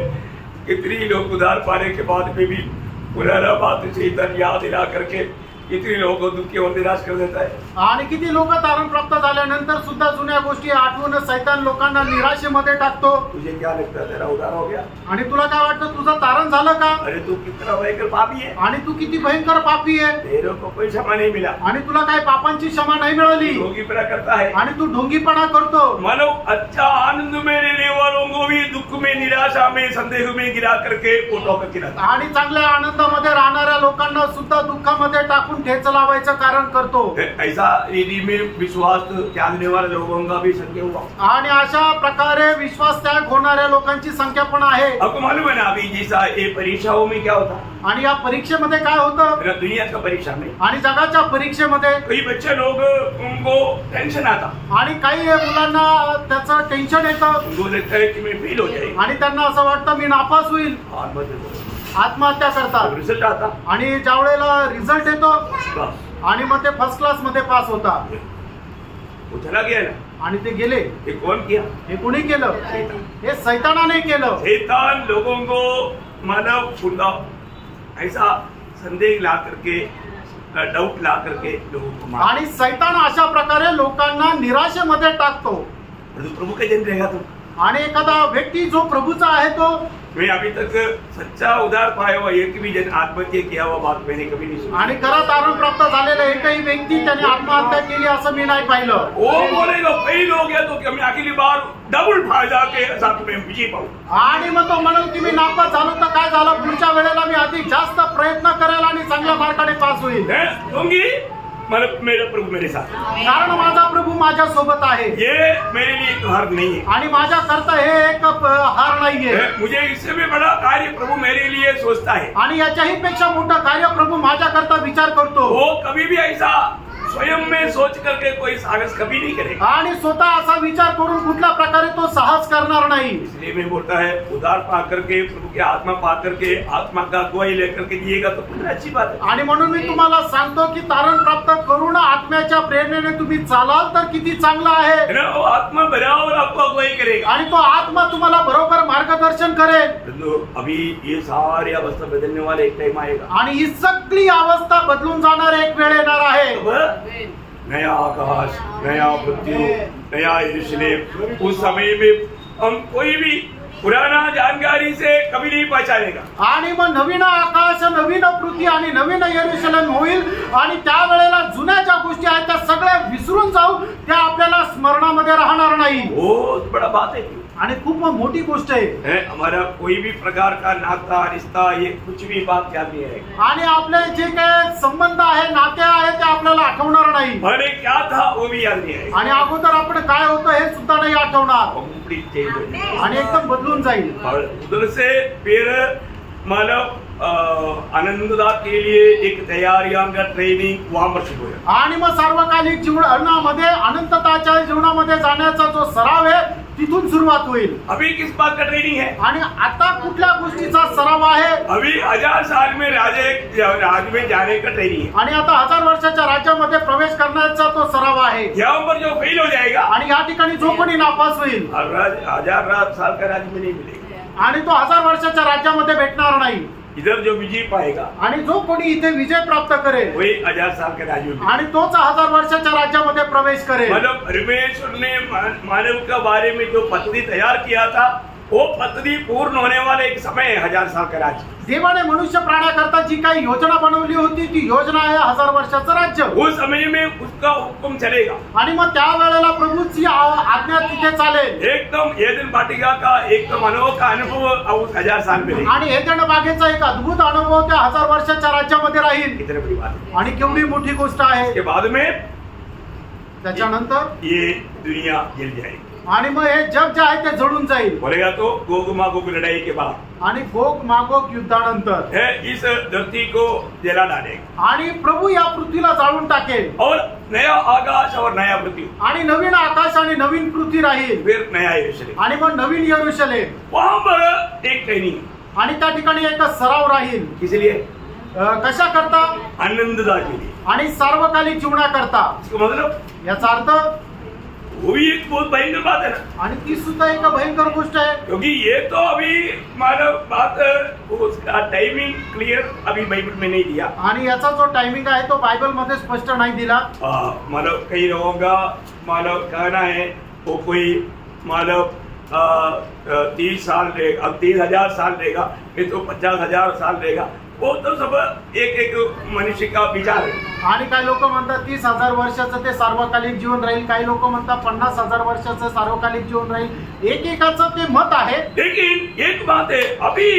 कितनी लोग उधार पाने के बाद में भी पुराना बात से इधर याद दिला करके कितनी लोगों को दुखी और निराश कर देता है. आणि किती लोक तारण प्राप्त झाल्यानंतर सुद्धा जुन्या गोष्टी आठवून सैतान लोकांना निराशेमध्ये टाकतो. तुझे क्या लगता है, तेरा उधार हो गया? आणि तुला काय वाटतं तुझं तारण झालं का? अरे तू कितना भयंकर पापी है. आणि तू किती भयंकर पापी आहे. तेरे को कोई क्षमा नहीं मिला. आणि तुला काय पापांची क्षमा नाही मिळाली. ढोंगीपना करता है. आणि तू ढोंगीपणा करतो. मानो अच्छा आनंद में रहने वालों को भी दुख में निराश निराशा में संदेह में गिरा करके वो टोकर गिराता। आणि चांगल्या आनंदामध्ये राहणाऱ्या लोकांना सुद्धा दुःखामध्ये टाकून ठेच लावायचं कारण करतो। ऐसा यदि में विश्वास त्यागने वाले लोगों का भी संख्या हुआ, आणि अशा प्रकारे विश्वास त्याग होणाऱ्या लोकांची संख्या पण आहे। आपको मालूम है ना अभी जैसा ये परीक्षाओं में क्या होता, आणि या परीक्षेमध्ये काय होतं, दुनिया का परीक्षा में आणि जगाच्या परीक्षेमध्ये कई बच्चे लोग उनको टेंशन आता, आणि काही मुलांना त्याचं टेन्शन येतं, उनको लगता है कि मैं फेल हो जाएगा, आणि त्यांना असं वाटतं मी नापास होईल, आत्महत्या करतात। रिजल्ट आता आणि ज्या वेळेला रिझल्ट येतो आणि मग ते फर्स्ट क्लास मध्ये पास होतात, वो चला गया ना, आणि ते गेले। ये कौन किया? हे कोणी केलं? हे सैतानाने केलं। शैतान लोगों को मानव खुदा ऐसा संदेह ला करके डाउट ला करके लोगों को मार, आणि सैतान अशा प्रकारे लोकांना निराशेमध्ये टाकतो। प्रभु के जन रहेगा तो, आणि एखादा व्यक्ती जो प्रभूचा आहे तो, मैं अभी तक सच्चा उद्धार पाया हुआ एक भी जन आत्महत्या किया हुआ बात मैंने कभी नहीं सुनी। आणि खरं तारण प्राप्त झालेला एकही व्यक्ती त्याने आत्महत्या केली असं मी नाही पाहिलं। वो बोलेगा फेल हो गया तो मैं अगली बार डबल फायदा के साथ में विजय पाऊं, आणि मग तो म्हणून की मी नापास झालो तर काय झालं, पुढच्या वेळेला मी अधिक जास्त प्रयत्न करेल आणि चांगल्या मार्काने पास होईल, होंगी मतलब मेरा प्रभु मेरे साथ, कारण माझा प्रभू माझ्या सोबत आहे। ये मेरे लिए एक हार नहीं है, आणि माझ्या करता हे एक हार नाहीये। मुझे इससे भी बड़ा कार्य प्रभु मेरे लिए सोचता है, आणि याच्याही पेक्षा मोठं कार्य प्रभु माझ्या करता विचार करतो। वो कभी भी ऐसा स्वयं में सोच करके कोई साहस कभी नहीं करेगा, आणि स्वतः असा विचार करून कुठल्या प्रकारे तो साहस करणार नाही। इसलिए मैं बोलता है उद्धार पा करके प्रभु की आत्मा पा करके आत्मा का गवाही लेकर के दिएगा तो कितना अच्छी बात है। आणि म्हणून मी तुम्हाला सांगतो की तारण प्राप्त करून आत्म्याच्या प्रेरणेने तुम्ही चालाल तर किती चांगलं आहे। वो आत्मा बराबर आपको अगुवाई करेगा, आणि तो आत्मा तुम्हाला बरोबर मार्गदर्शन करेल। अभी ये सारी अवस्था बदलने वाले एक टाइम आएगा, आणि ही सगळी अवस्था बदलून जाणार एक वेळ येणार आहे। नया आकाश, नया पृथ्वी, नया यरूशलेम, उस समय में हम कोई भी पुराना जानकारी से कभी नहीं पहचानेगा। आणि मग नवीन आकाश, नवीन पृथ्वी आणि नवीन यरूशलेम होईल, आणि त्या वेळेला जुन्या ज्या गोष्टी आहेत त्या सगळ्या विसरून जाऊ, त्या आपल्याला स्मरणामध्ये राहणार नाही। बहुत बड़ा बात है, आणि खूप मोठी गोष्ट आहे। हमारा कोई भी प्रकार का नाता रिश्ता ये कुछ भी बात याद नहीं है, आणि आपले जे काही संबंध आहे, नाते आहे ते आपल्याला आठवणार नाही, पहले क्या था वो भी याद नहीं है, आणि अगोदर आपण काय होतं हे सुद्धा नाही आठवणार, आणि एकदम बदलून जाईल। उधर से फिर मानव आनंददा के लिए एक तैयारियां का ट्रेनिंग वहां पर शुरू है, आणि मग सार्वकालिक जीवनामध्ये अनंतताच्या जीवनामध्ये जाण्याचा जो सराव आहे तिथून सुरुवात होईल। अभी किस बात का ट्रेनिंग है? आणि आता कुठल्या गोष्टीचा सराव आहे? अभी 1000 साल में राज में जाने का ट्रेनिंग है, आणि आता 1000 वर्षाच्या राज्यामध्ये प्रवेश करण्याचा तो सराव आहे। यहाँ पर जो फेल हो जाएगा, आणि या ठिकाणी जो कोणी नापास होईल, 1000 साल का राज्य में नहीं मिलेगा, आणि तो 1000 वर्षाच्या राज्यामध्ये भेटणार नाही। इधर जो विजय पाएगा, आणि जो कोणी इथे विजय प्राप्त करेल, वही 1000 साल के राज्य में, आणि तोच 1000 वर्षाच्या राज्यामध्ये प्रवेश करेल। मतलब परमेश्वर ने मानव के बारे में जो पद्धति तैयार किया था वो पद्धति पूर्ण होने वाले एक समय है 1000 साल का राज्य। देवाने मनुष्य प्राण्याकरता जी काही योजना बनवली होती ती योजना आहे 1000 वर्षाचं राज्य। उस समय में उसका हुक्म चलेगा, आणि मग त्या वेळेला प्रभूची आज्ञा तिथे चालेल। एकदम एदन वाटिका का एकदम अनोखा अनुभव उस 1000 साल में, आणि एदन बागेचा एक अद्भुत अनुभव त्या 1000 वर्षाच्या राज्यामध्ये राहील। कितनी बड़ी बात है, आणि केवढी मोठी गोष्ट आहे। इसके बाद में त्याच्यानंतर ये दुनिया जल जाएगी, आणि मग हे जग जे आहे ते जळून जाईल। बोलेगा तो गोग मागोग लड़ाई के बाद, आणि गोग मागोग युद्धानंतर है इस धरती को जला डालेगा, आणि प्रभू या पृथ्वीला जाळून टाकेल, और नया आकाश और नया पृथ्वी, आणि नवीन आकाश आणि नवीन पृथ्वी राहील, फिर नया यरूशलेम, आणि मग नवीन यरूशलेम। वहां पर एक ट्रेनिंग, आणि त्या ठिकाणी एक सराव राहील। किस लिए? कशा करता? आनंददा के लिए, आणि सार्वकालिक जीवनाकरता। इसका मतलब याचा अर्थ वो भी एक बहुत भयंकर बात है ना, आणि ती सुद्धा एक भयंकर गोष्ट आहे, क्योंकि ये तो अभी मानव बात उसका टाइमिंग क्लियर अभी बाइबल में नहीं दिया, आणि याचा जो टायमिंग आहे तो बायबल मध्ये स्पष्ट नाही दिला। मानव कई लोगों का मानव कहना है वो कोई मानव 30 साल रहेगा, अब 30,000 साल रहेगा, फिर तो 50,000 साल रहेगा, वो तो सब एक एक मनुष्य का विचार है। आणि काही लोक म्हणतात 30,000 वर्षाचं ते सार्वकालिक जीवन राहील, काही लोक म्हणतात 50,000 वर्षाचं सार्वकालिक जीवन राहील, एकेकाचं ते मत आहे। लेकिन एक बात है, अभी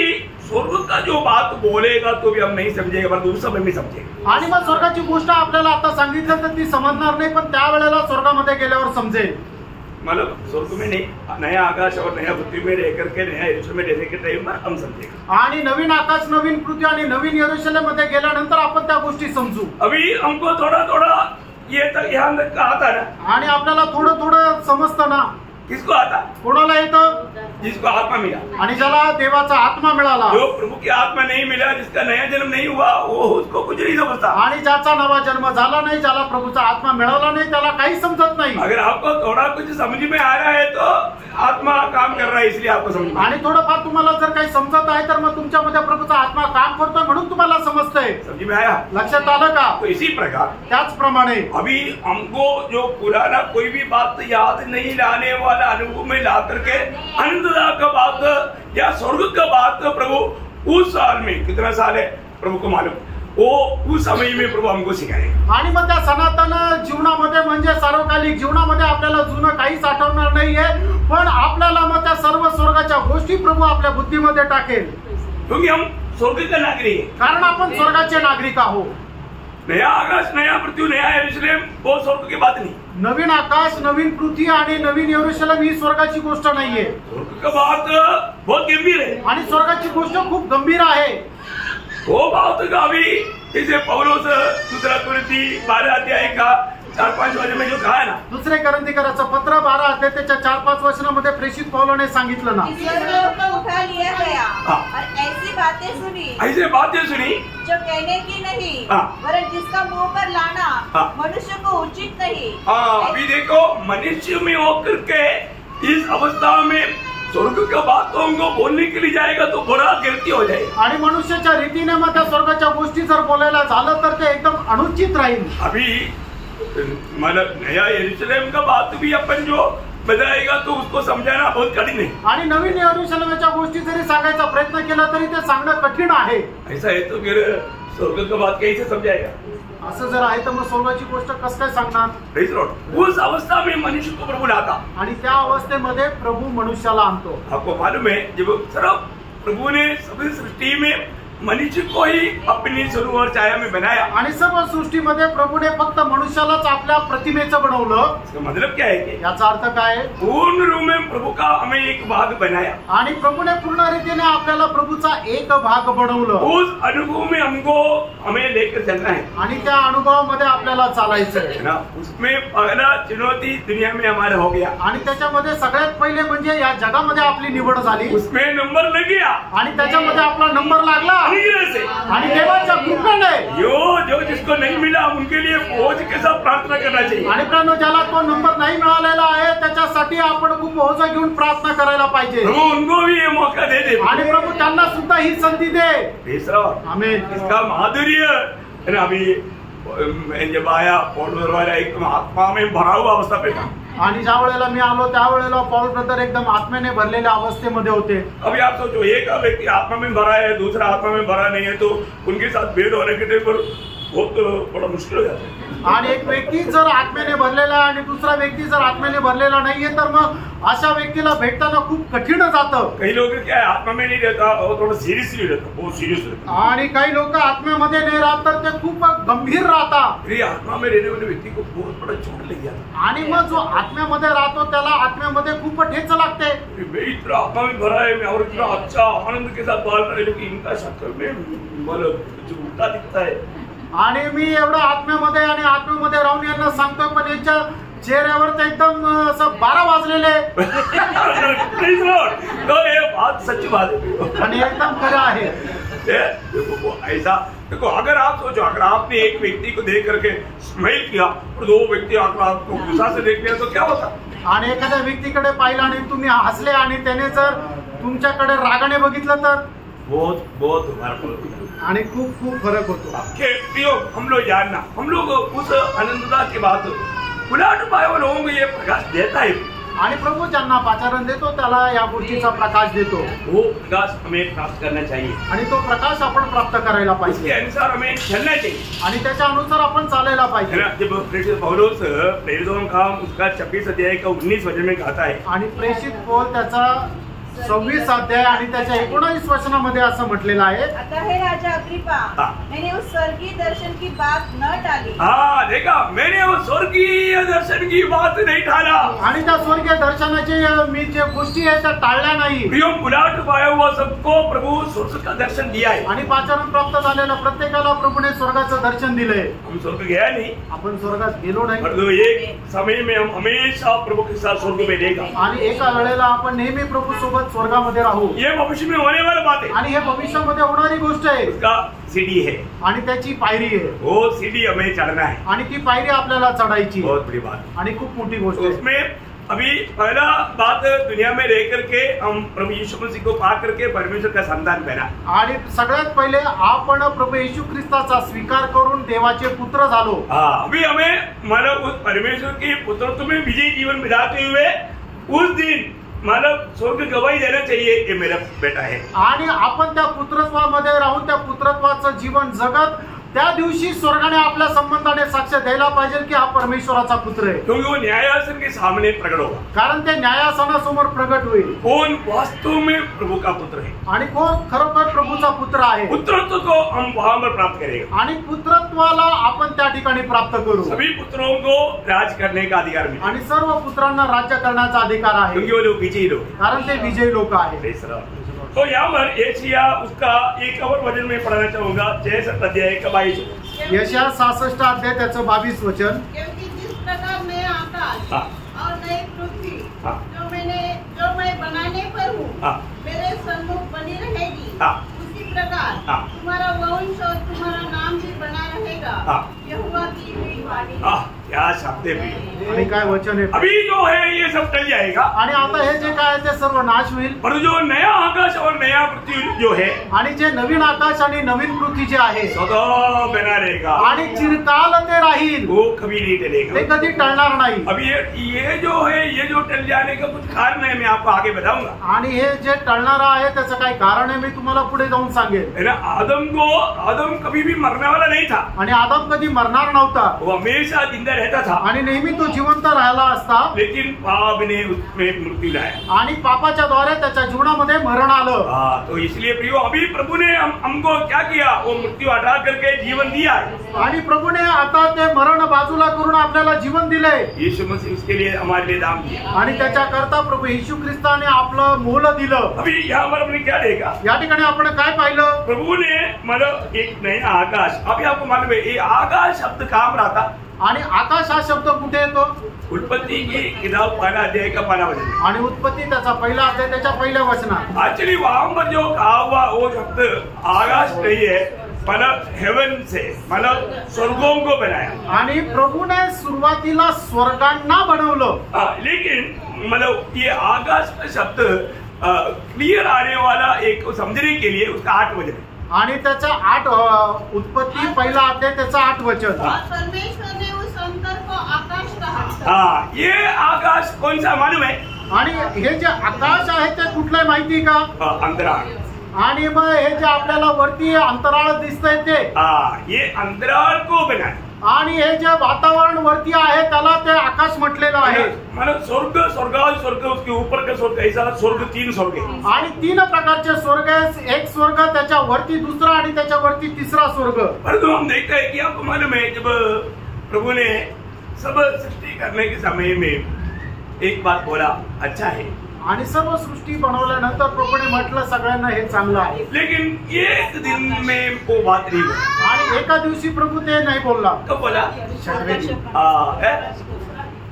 स्वर्ग का जो बात बोलेगा तो भी हम नहीं समझेगा, पर उस समय में समझेगा। आणि मग स्वर्गाची गोष्ट आपल्याला आता सांगितलं तर ती समजणार नाही, पण त्यावेळेला स्वर्गामध्ये गेल्यावर समजेल। मतलब स्वर्ग में नहीं, नया आकाश और नया पृथ्वी में रह करके नया यरूशलेम में रहने के टाइम पर हम समझेगा। आणि नवीन आकाश नवीन पृथ्वी आणि नवीन यरूशलेम मध्ये गेल्यानंतर आपण त्या गोष्टी समजू। अभी हमको थोड़ा थोड़ा ये तक ध्यान रखा आता ना, आणि आपल्याला थोडं थोडं समजतं ना। किसको आता? कोणाला येतं? जिसको आत्मा मिला। आणि ज्याला देवाचा आत्मा मिळाला। जो प्रभु की आत्मा नहीं मिला, जिसका नया जन्म नहीं हुआ, वो उसको कुछ नहीं समझता। आणि ज्याचा नवा जन्म झाला नाही, ज्याला प्रभूचा आत्मा मिळाला नाही, त्याला काही समजत नाही। अगर आपको थोड़ा कुछ समझ में आ रहा है तो आत्मा काम कर रहा है, इसलिए आपको समझ में। आणि थोडंफार तुम्हाला जर काही समजत आहे तर मग तुमच्यामध्ये प्रभूचा आत्मा काम करतोय म्हणून तुम्हाला समजतंय। समझ में आया? लक्षात आलं का? तो इसी प्रकार त्याचप्रमाणे अभी हमको जो पुराना कोई भी बात याद नहीं लाने वाला अनुभव में ला करके अनंतता का बात या स्वर्ग का बात प्रभु उस साल में, कितना साल है प्रभु को मालूम, वो उस समय में प्रभु हमको सिखाए। आणि मग त्या सनातन जीवनामध्ये म्हणजे सार्वकालिक जीवनामध्ये आपल्याला जुनं काहीच आठवणार नाहीये, पण आपल्याला मग त्या सर्व स्वर्गाच्या गोष्टी प्रभू आपल्या बुद्धीमध्ये टाकेल, क्योंकि हम स्वर्ग का नागरिक है। कारण आपण स्वर्गाचे नागरिक आहोत। नया आकाश नया पृथ्वी नया यरूशलेम वो स्वर्ग की बात नहीं। नवीन आकाश नवीन पृथ्वी आणि नवीन यरूशलेम ही स्वर्गाची गोष्ट नाहीये। स्वर्ग का बात बहुत गंभीर है आणि स्वर्गाची गोष्ट खूप गंभीर आहे। वो बात का अभी जैसे पौलुस दूसरा कुरिन्थी 12 अध्याय का 4-5 वचन में जो कहा है ना, दुसरे करंथीकराचं पत्र 12 अध्याय त्याच्या 4-5 वचनामध्ये प्रेषित पौलाने सांगितलं ना, स्वर्गों को उठा लिया गया हाँ। और ऐसी बातें सुनी ऐसे बातें सुनी जो कहने की नहीं, हाँ। वरन जिसका मुंह पर लाना हाँ। मनुष्य को उचित नहीं। अभी देखो मनुष्य में होकर के इस अवस्था में स्वर्ग का बातों को बोलने के लिए जाएगा तो बड़ा गलती हो जाएगा। आणि मनुष्याच्या रीतीने मग त्या स्वर्गाच्या गोष्टी जर बोलायला झालं तर ते एकदम अनुचित राहील। अभी मतलब नया यरूशलेम का बात भी अपन जो बताएगा तो उसको समझाना बहुत कठिन है। आणि नवीन यरूशलेमच्या गोष्टी जरी सांगायचा प्रयत्न केला तरी ते सांगणं कठीण आहे। ऐसा है तो फिर स्वर्ग का बात कैसे समझाएगा? असं जर आहे तर मग स्वर्गाची गोष्ट कसं काय सांगणार? Praise the Lord. उस अवस्था में मनुष्य को प्रभु लाता। आणि त्या अवस्थेमध्ये प्रभू मनुष्याला आणतो। आपको मालूम है जब सिर्फ प्रभु ने सभी सृष्टि में मनुष्य को ही अपनी स्वरूप और छाया में बनाया, आणि सर्व सृष्टीमध्ये प्रभूने फक्त मनुष्यालाच आपल्या प्रतिमेचं बनवलं। इसका मतलब क्या है कि याचा अर्थ काय? पूर्ण रूप में प्रभु का हमें एक भाग बनाया। आणि प्रभूने पूर्ण रीतीने आपल्याला प्रभूचा एक भाग बनवलं। उस अनुभव में हमको हमें लेकर चलना है आणि त्या अनुभवामध्ये आपल्याला चालायचंय है ना। उसमें पहला चुनौती दुनिया में हमारा हो गया, आणि त्याच्यामध्ये सगळ्यात पहिले म्हणजे या जगामध्ये आपली निवड झाली, उसमें नंबर लग गया आणि त्याच्यामध्ये आपला नंबर लागला, अनुग्रह से। आणि देवाच्या कृपेने जो जिसको नहीं मिला उनके लिए बोझ के साथ प्रार्थना करना चाहिए। आणि प्राणो ज्याला तो नंबर नाही मिळालेला आहे त्याच्यासाठी आपण खूप ओझं घेऊन प्रार्थना करायला पाहिजे, प्रभु उनको भी ये मौका दे दे आणि प्रभू त्यांना सुद्धा ही संधी दे। तीसरा आमेन। इसका माधुर्य है ना। अभी जब आया पौलुस वाला एकदम आत्मा में भरा हुआ अवस्था पे था, आणि ज्या वेळेला मी आलो त्यावेळेला पौल ब्रदर एकदम आत्मेने भरलेल्या अवस्थेमध्ये होते। अभी आप सोचो एक व्यक्ति आत्मा में भरा है दूसरा आत्मा में भरा नहीं है तो उनके साथ भेद होने के टाइम पर बहुत बड़ा मुश्किल हो जाता है। आणि एक व्यक्ती जर आत्मेने भरलेला आणि दुसरा व्यक्ती जर आत्मेने भरलेला नाहीये तर मग अशा व्यक्तीला भेटताना खूप कठीण जातं। कई लोग क्या है आत्मा में नहीं रहता वो थोड़ा सीरियसली रहता, बहुत सीरियस रहता। आणि काही लोक आत्म्यामध्ये नाही राहत तर ते खूप गंभीर राहतात। फिर आत्मा में रहने वाले व्यक्ति को बहुत बड़ा चोट लग जाता। आणि मग जो आत्म्यामध्ये राहतो त्याला आत्म्यामध्ये खूप ठेच लागते। मैं इतना आत्मा में भरा है मैं और इतना अच्छा आनंद के साथ बाल रहे लेकिन इनका शक्ल में मतलब जो उल्टा दिखता है। आणि मी एवढं आत्म्यामध्ये आणि आत्म्यामध्ये राहून यांना सांगतोय पण यांच्या चेहऱ्यावर तर एकदम असं 12 वाजलेले तो ये बात सच्ची बात है आणि एकदम खरं आहे। देखो ऐसा देखो अगर आप सोचो अगर आपने एक व्यक्ति को देख करके स्माइल किया और दो व्यक्ति अगर आपको गुस्सा से देख लिया तो क्या होता? आणि एखाद्या व्यक्तीकडे पाहिलं आणि तुम्ही हसले आणि त्याने जर तुमच्याकडे रागाने बघितलं तर बहुत बहुत फर्क होता है आणि खूप खूप फरक होतो। के प्रियो हम लोग जानना हम लोग उस अनंतता की बात उलट पाए लोगों को ये प्रकाश देता है आणि प्रभू ज्यांना पाचारण देतो त्याला या गोष्टीचा प्रकाश देतो. वो प्रकाश हमें प्राप्त करना चाहिए आणि तो प्रकाश आपण प्राप्त करायला उसके पाहिजे अनुसार हमें चलना चाहिए. आणि त्याच्या अनुसार आपण चालायला है पाहिजे. ना? जब प्रेषित पौलुस प्रेरितों का उसका 26 अध्याय का 19 वचन में कहता है, आणि प्रेषित पौल त्याचा 26 अध्याय आणि त्याच्या 19 वचनामध्ये असं म्हटलेलं आहे. अतः हे राजा अग्रिप्पा, हाँ. मैंने उस स्वर्गीय दर्शन की बात न टाली. हाँ देखा, मैंने वो स्वर्गीय दर्शन की बात नहीं टाला. आणि त्या स्वर्गीय दर्शनाची मी जे गोष्टी आहेत त्या टाळल्या नाही. प्रियो बुलाट पाया हुआ सबको प्रभु स्वर्ग का दर्शन दिया है. आणि पाचारण प्राप्त झालेल्या प्रत्येकाला प्रभूने स्वर्गाचं दर्शन दिलंय. हम स्वर्ग गया नहीं, आपण स्वर्गात गेलो नाही. परंतु एक समय में हम हमेशा प्रभु के साथ स्वर्ग में रहेगा. आणि एका वेळेला आपण नेहमी प्रभू सोबत स्वर्गामध्ये राहू. ये भविष्य में होने वाली बात है. आणि हे भविष्यामध्ये होणारी गोष्ट आहे. उसका सीढ़ी है, आणि त्याची पायरी आहे. वो सीढ़ी हमें चढ़ना है. आणि ती पायरी आपल्याला चढायची. बहुत बड़ी बात. आणि खूप मोठी गोष्ट तो आहे. उसमें अभी पहला बात, दुनिया में रह करके हम प्रभु यीशु मसीह को पा करके परमेश्वर का संतान बना. आणि सगळ्यात पहिले आपण प्रभू येशू ख्रिस्ताचा स्वीकार करून देवाचे पुत्र झालो. अभी हमें मतलब उस परमेश्वर के पुत्रत्व में विजयी जीवन बिताते हुए उस दिन मतलब स्वर्ग गवाही देना चाहिए कि मेरा बेटा है. आणि आपण त्या पुत्रत्वामध्ये राहून त्या पुत्रत्वाचं जीवन जगत त्या दिवशी स्वर्गाने आपल्या संबंधाने साक्ष द्यायला पाहिजे की हा परमेश्वराचा पुत्र आहे. क्योंकि वो न्यायासन के सामने प्रकट होगा. कारण ते न्यायासनासमोर प्रगट होईल. कौन वास्तव में प्रभु का पुत्र है, आणि कोण खरोखर प्रभूचा पुत्र आहे. पुत्रत्व को हम वहां पर प्राप्त करेंगे. आणि पुत्रत्वाला आपण त्या ठिकाणी प्राप्त करू. सभी पुत्रों को राज करने का अधिकार मिला. आणि सर्व पुत्रांना राज्य करण्याचा अधिकार आहे. क्योंकि वो लोग विजयी लोग हैं. कारण ते विजयी लोक आहेत. Praise the Lord. तो यहाँ पर एशिया उसका एक और वचन में पढ़ना चाहूंगा, 66 अध्याय का 22. यशया 66 अध्याय त्याचं 22 वचन. क्योंकि जिस प्रकार नया आकाश हाँ. और नई पृथ्वी हाँ. जो मैं बनाने पर हूँ हाँ. मेरे सन्मुख बनी रहेगी, हाँ. उसी प्रकार हाँ. तुम्हारा वंश और तुम्हारा नाम भी बना रहेगा. हाँ. यहोवा की हुई वाणी. क्या शब्द है. आणि काय वचन आहे. अभी जो है ये सब टल जाएगा. आणि आता हे जे काय आहे ते सर्व नाश होईल. पर जो नया आकाश और नया पृथ्वी जो है, आणि जे नवीन आकाश आणि नवीन पृथ्वी जे आहे सदा बना रहेगा. आणि चिरकाल ते राहील. वो कभी नहीं ते टलेगा. कधी टळणार नाही. अब ये जो है, ये जो टल जाने का कुछ कारण है, मैं आपको आगे बताऊंगा. आणि हे जे टळणारा आहे त्याचं काय कारण आहे मी तुम्हाला पुढे जाऊन सांगेन. है ना? आदम कभी भी मरने वाला नहीं था. आणि आदम कधी मरणार नव्हता. वो हमेशा जिंदा रहता था. आणि नेहमी तो जिवंत राहिला असता. लेकिन पाप ने उसमें मृत्यु लाया. आणि पापाच्या द्वारे त्याच्या जीवनामध्ये मरण आलं. तो इसलिए प्रियो, अभी प्रभु ने हमको क्या किया, वो मृत्यु हटा करके जीवन दिया है. आणि प्रभूने आता ते मरण बाजूला करून आपल्याला जीवन दिले. यीशु मसीह उसके लिए हमारे लिए दाम दिया. आणि त्याच्याकरता प्रभू येशू ख्रिस्ताने आपलं मोल दिलं. अभी यहाँ पर हमने क्या देखा, या ठिकाणी आपण काय पाहिलं. प्रभु ने मतलब एक नया आकाश. अभी आपको मालूम है ये आकाश शब्द काम रहा था. आणि आकाश हा शब्द कुठे येतो. उत्पत्ति की किताब पहला अध्याय का 15 वचन. आणि उत्पत्ती त्याचा पहिला अध्याय त्याच्या पहिल्या वचनात. एक्चुअली वहां पर जो कहा हुआ वो शब्द आकाश नहीं है, मतलब हेवन से, मतलब स्वर्गों को बनाया. आणि प्रभूने सुरुवातीला स्वर्गांना बनवलं. लेकिन मतलब ये आकाश का शब्द क्लियर आने वाला एक समझने के लिए उसका 8 वचन है. आणि त्याचा 8 उत्पत्ती पहिला अध्याय त्याचा 8 वचन. और परमेश्वर ने उस अंतर को आकाश कहा. ये आकाश कौन सा मालूम है. आणि हे जे आकाश आहे ते कुठलं माहिती का. अंतराळ. आणि मग हे जे आपल्याला वरती अंतराळ दिसतंय ते. ये अंतराळ को बनाया. आणि हे जे वातावरण वरती आहे त्याला ते आकाश म्हटलेलं आहे. मतलब स्वर्ग उसके ऊपर का स्वर्ग, ऐसा स्वर्ग 3 स्वर्ग है. आणि 3 प्रकारचे स्वर्ग आहे. एक स्वर्ग, त्याच्या वरती दुसरा आणि त्याच्या वरती तिसरा स्वर्ग. परंतु हम देखते हैं कि आपको मालूम है, जब प्रभु ने सब सृष्टि करने के समय में एक बात बोला, अच्छा है. आणि सर्व सृष्टी बनवल्यानंतर प्रभूने म्हटलं सगळ्यांना हे चांगलं आहे. लेकिन एक दिन में वो बात नहीं हुई. आणि एका दिवशी प्रभू ते नाही बोलला. कब बोला.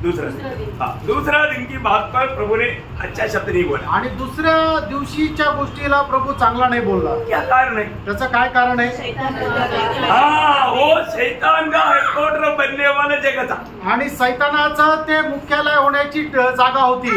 दूसरा दिन की बात पर प्रभु ने अच्छा शब्द नहीं बोला. आणि दुसऱ्या दिवशीच्या गोष्टीला प्रभू चांगला नाही बोलला. क्या कारण है. त्याचं काय कारण आहे. वो शैतान का हेडक्वार्टर बनने वाला जगह था. आणि सैतानाचं ते मुख्यालय होण्याची जागा होती.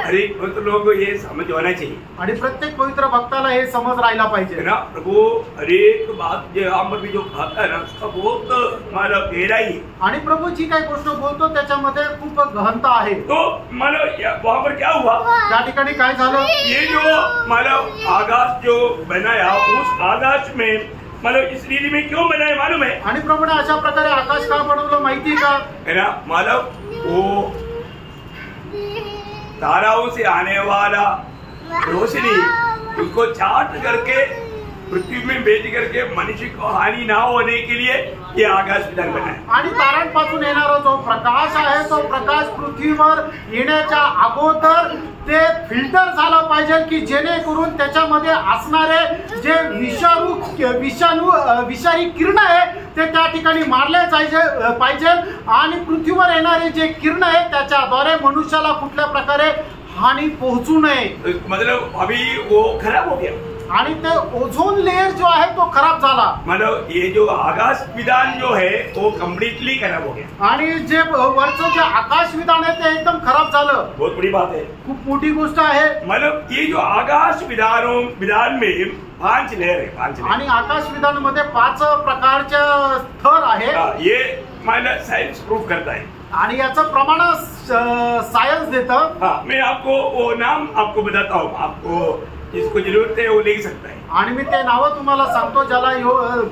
हर एक भक्त लोग ये समझ होना चाहिए. आणि प्रत्येक पवित्र भक्ताला हे समज राहिला पाहिजे ना. प्रभु हर एक बात जो हम पर भी जो कहता है ना, उसका बहुत हमारा गहराई. आणि प्रभू जी काही गोष्ट बोलतो त्याच्यामध्ये खूप खूप गहनता आहे. तो मतलब वहाँ पर क्या हुआ, त्या ठिकाणी काय झालं, ये जो मतलब आकाश जो बनाया, उस आकाश में मतलब इस रीति में क्यों बनाया मालूम है? आणि प्रमाणे अशा प्रकारे आकाश का बनवलं माहिती का? है ना, मतलब वो ताराओं से आने वाला रोशनी उसको चाट करके पृथ्वी में भेज करके मनुष्य को हानि ना होने के लिए ये आकाश विधान बना है. आणि तारांपासून येणारा जो प्रकाश आहे तो प्रकाश पृथ्वीवर येण्याच्या अगोदर ते फिल्टर झालं पाहिजे की जेणेकरून त्याच्यामध्ये असणारे जे विषारी किरण आहे ते त्या ठिकाणी मारले पाहिजे आणि पृथ्वीवर येणारे जे किरण आहे त्याच्याद्वारे मनुष्याला कुठल्या प्रकारे हानी पोहोचू नये. मतलब अभी वो खराब हो गया आणि ते ओझोन लेयर जो आहे तो खराब झाला. मतलब ये जो आकाश विधान जो है वो कम्प्लीटली खराब हो गया. आणि जे वरचं जे आकाश विधान आहे ते एकदम खराब झालं. बहुत बड़ी बात है, खूप मोठी गोष्ट आहे. मतलब ये जो आकाश विधान में 5 लेयर है, 5 लेयर. आणि आकाश विधान मध्ये 5 प्रकारचे थर आहे. ये मतलब साइंस प्रूफ करता है आणि याचं प्रमाण सायन्स देतं. हाँ, मैं आपको वो नाम आपको बताता हूँ, आपको जिसको जरूरत है वो लिख सकता है. आणि मी ते नावं तुम्हाला सांगतो, ज्याला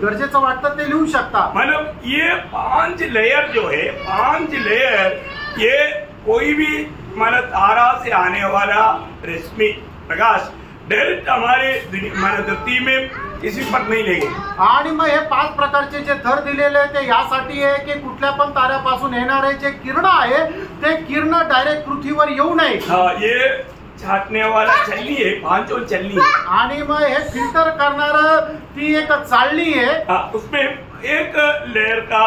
गरजेचं वाटतं ते लिहू शकता. मतलब ये 5 लेयर जो है, 5 लेयर, ये कोई भी मतलब तारा से आने वाला रश्मि प्रकाश डायरेक्ट हमारे धरती में किसी पर नहीं लेंगे. आणि मग हे 5 प्रकारचे जे थर दिलेले आहे ते यासाठी आहे की कुठल्या पण ताऱ्यापासून येणारे जे किरण आहे ते किरण डायरेक्ट पृथ्वीवर येऊ नये. ये छाटने वाला चलनी है, 5 चलनी है. आणि मग हे फिल्टर करणार ती एक चाळणी आहे. उसमें एक लेयर का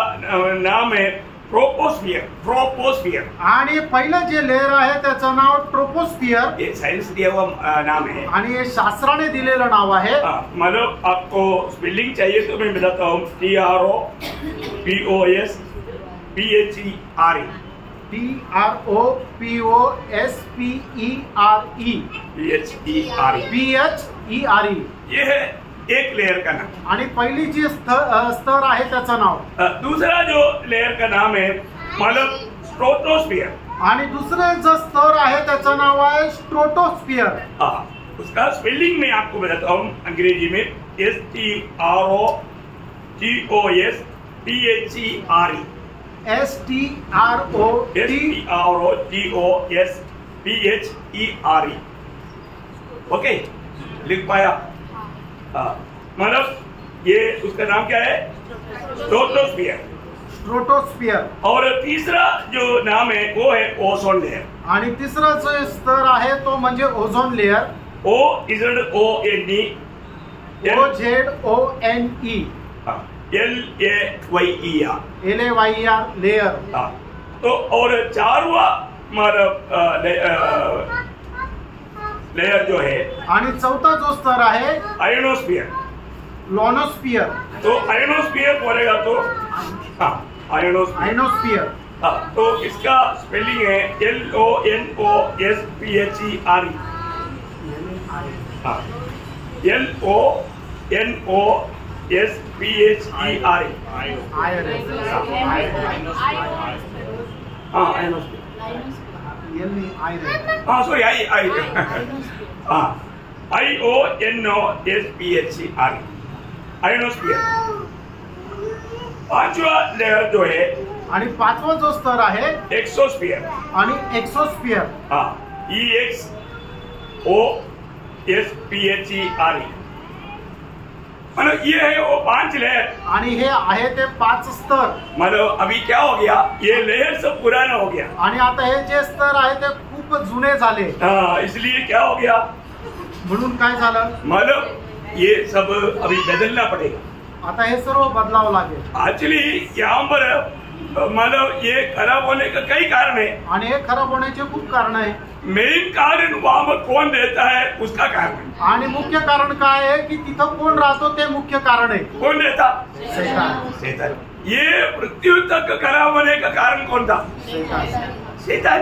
नाम है ट्रोपोस्फियर. आणि पहिलं जे लेयर आहे त्याचं नाव ट्रोपोस्फियर. ये साइंस दिया हुआ नाम है आणि हे शास्त्राने दिलेलं नाव आहे. मतलब आपको स्पेलिंग चाहिए तो मैं बताता हूँ. TROPOSPHERE. TROPOSPHERE. ये है एक लेयर का नाम. आणि पहिली जी स्तर आहे त्याचं नाव. दूसरा जो लेयर का नाम है मतलब स्ट्रेटोस्फियर. आणि दुसरं जो स्तर आहे त्याचं नाव आहे स्ट्रेटोस्फियर. उसका स्पेलिंग मैं आपको बताता हूँ अंग्रेजी में. STROGOSPHERE. STROGOSPHERE. ओके, लिख पाया? मतलब ये उसका नाम क्या है? स्ट्रेटोस्फियर. और तीसरा जो नाम है वो है ओजोन लेयर. आणि तिसरा जो स्तर आहे तो म्हणजे ozone layer. OZONE LAYER layer. तो और 4वां लेयर जो है, आणि चौथा जो स्तर आहे आयोनोस्फियर. लॉनोस्फियर. तो आयोनोस्फियर बोलेगा तो आयोनोस्फियर. तो इसका स्पेलिंग है LONOSPHERE. LONOSPHERE. Sorry IONOSPHERE. Ionosphere. 5वां लेयर जो है आणि 5वा जो स्तर आहे एक्सोस्फियर. आणि एक्सोस्फियर. EXOSPHERE. मतलब ये है वो 5 लेयर. आणि हे आहे ते 5 स्तर. मतलब अभी क्या हो गया, ये लेयर सब पुराना हो गया. आणि आता हे जे स्तर आहे ते खूप जुने झाले. इसलिए क्या हो गया, म्हणून काय झालं, मतलब ये सब अभी बदलना पड़ेगा. आता हे सर्व बदलावं लागेल. एक्चुअली यहाँ पर मतलब ये खराब होने का कई कारण है. आणि हे खराब होण्याचे खूप कारण आहे. मेन कारण वहाँ पर कौन रहता है उसका कारण. आणि मुख्य कारण काय आहे की तिथं कोण राहतो ते मुख्य कारण आहे. कौन रहता? शैतान. ये पृथ्वी तक खराब होने का कारण कौन था? शैतान.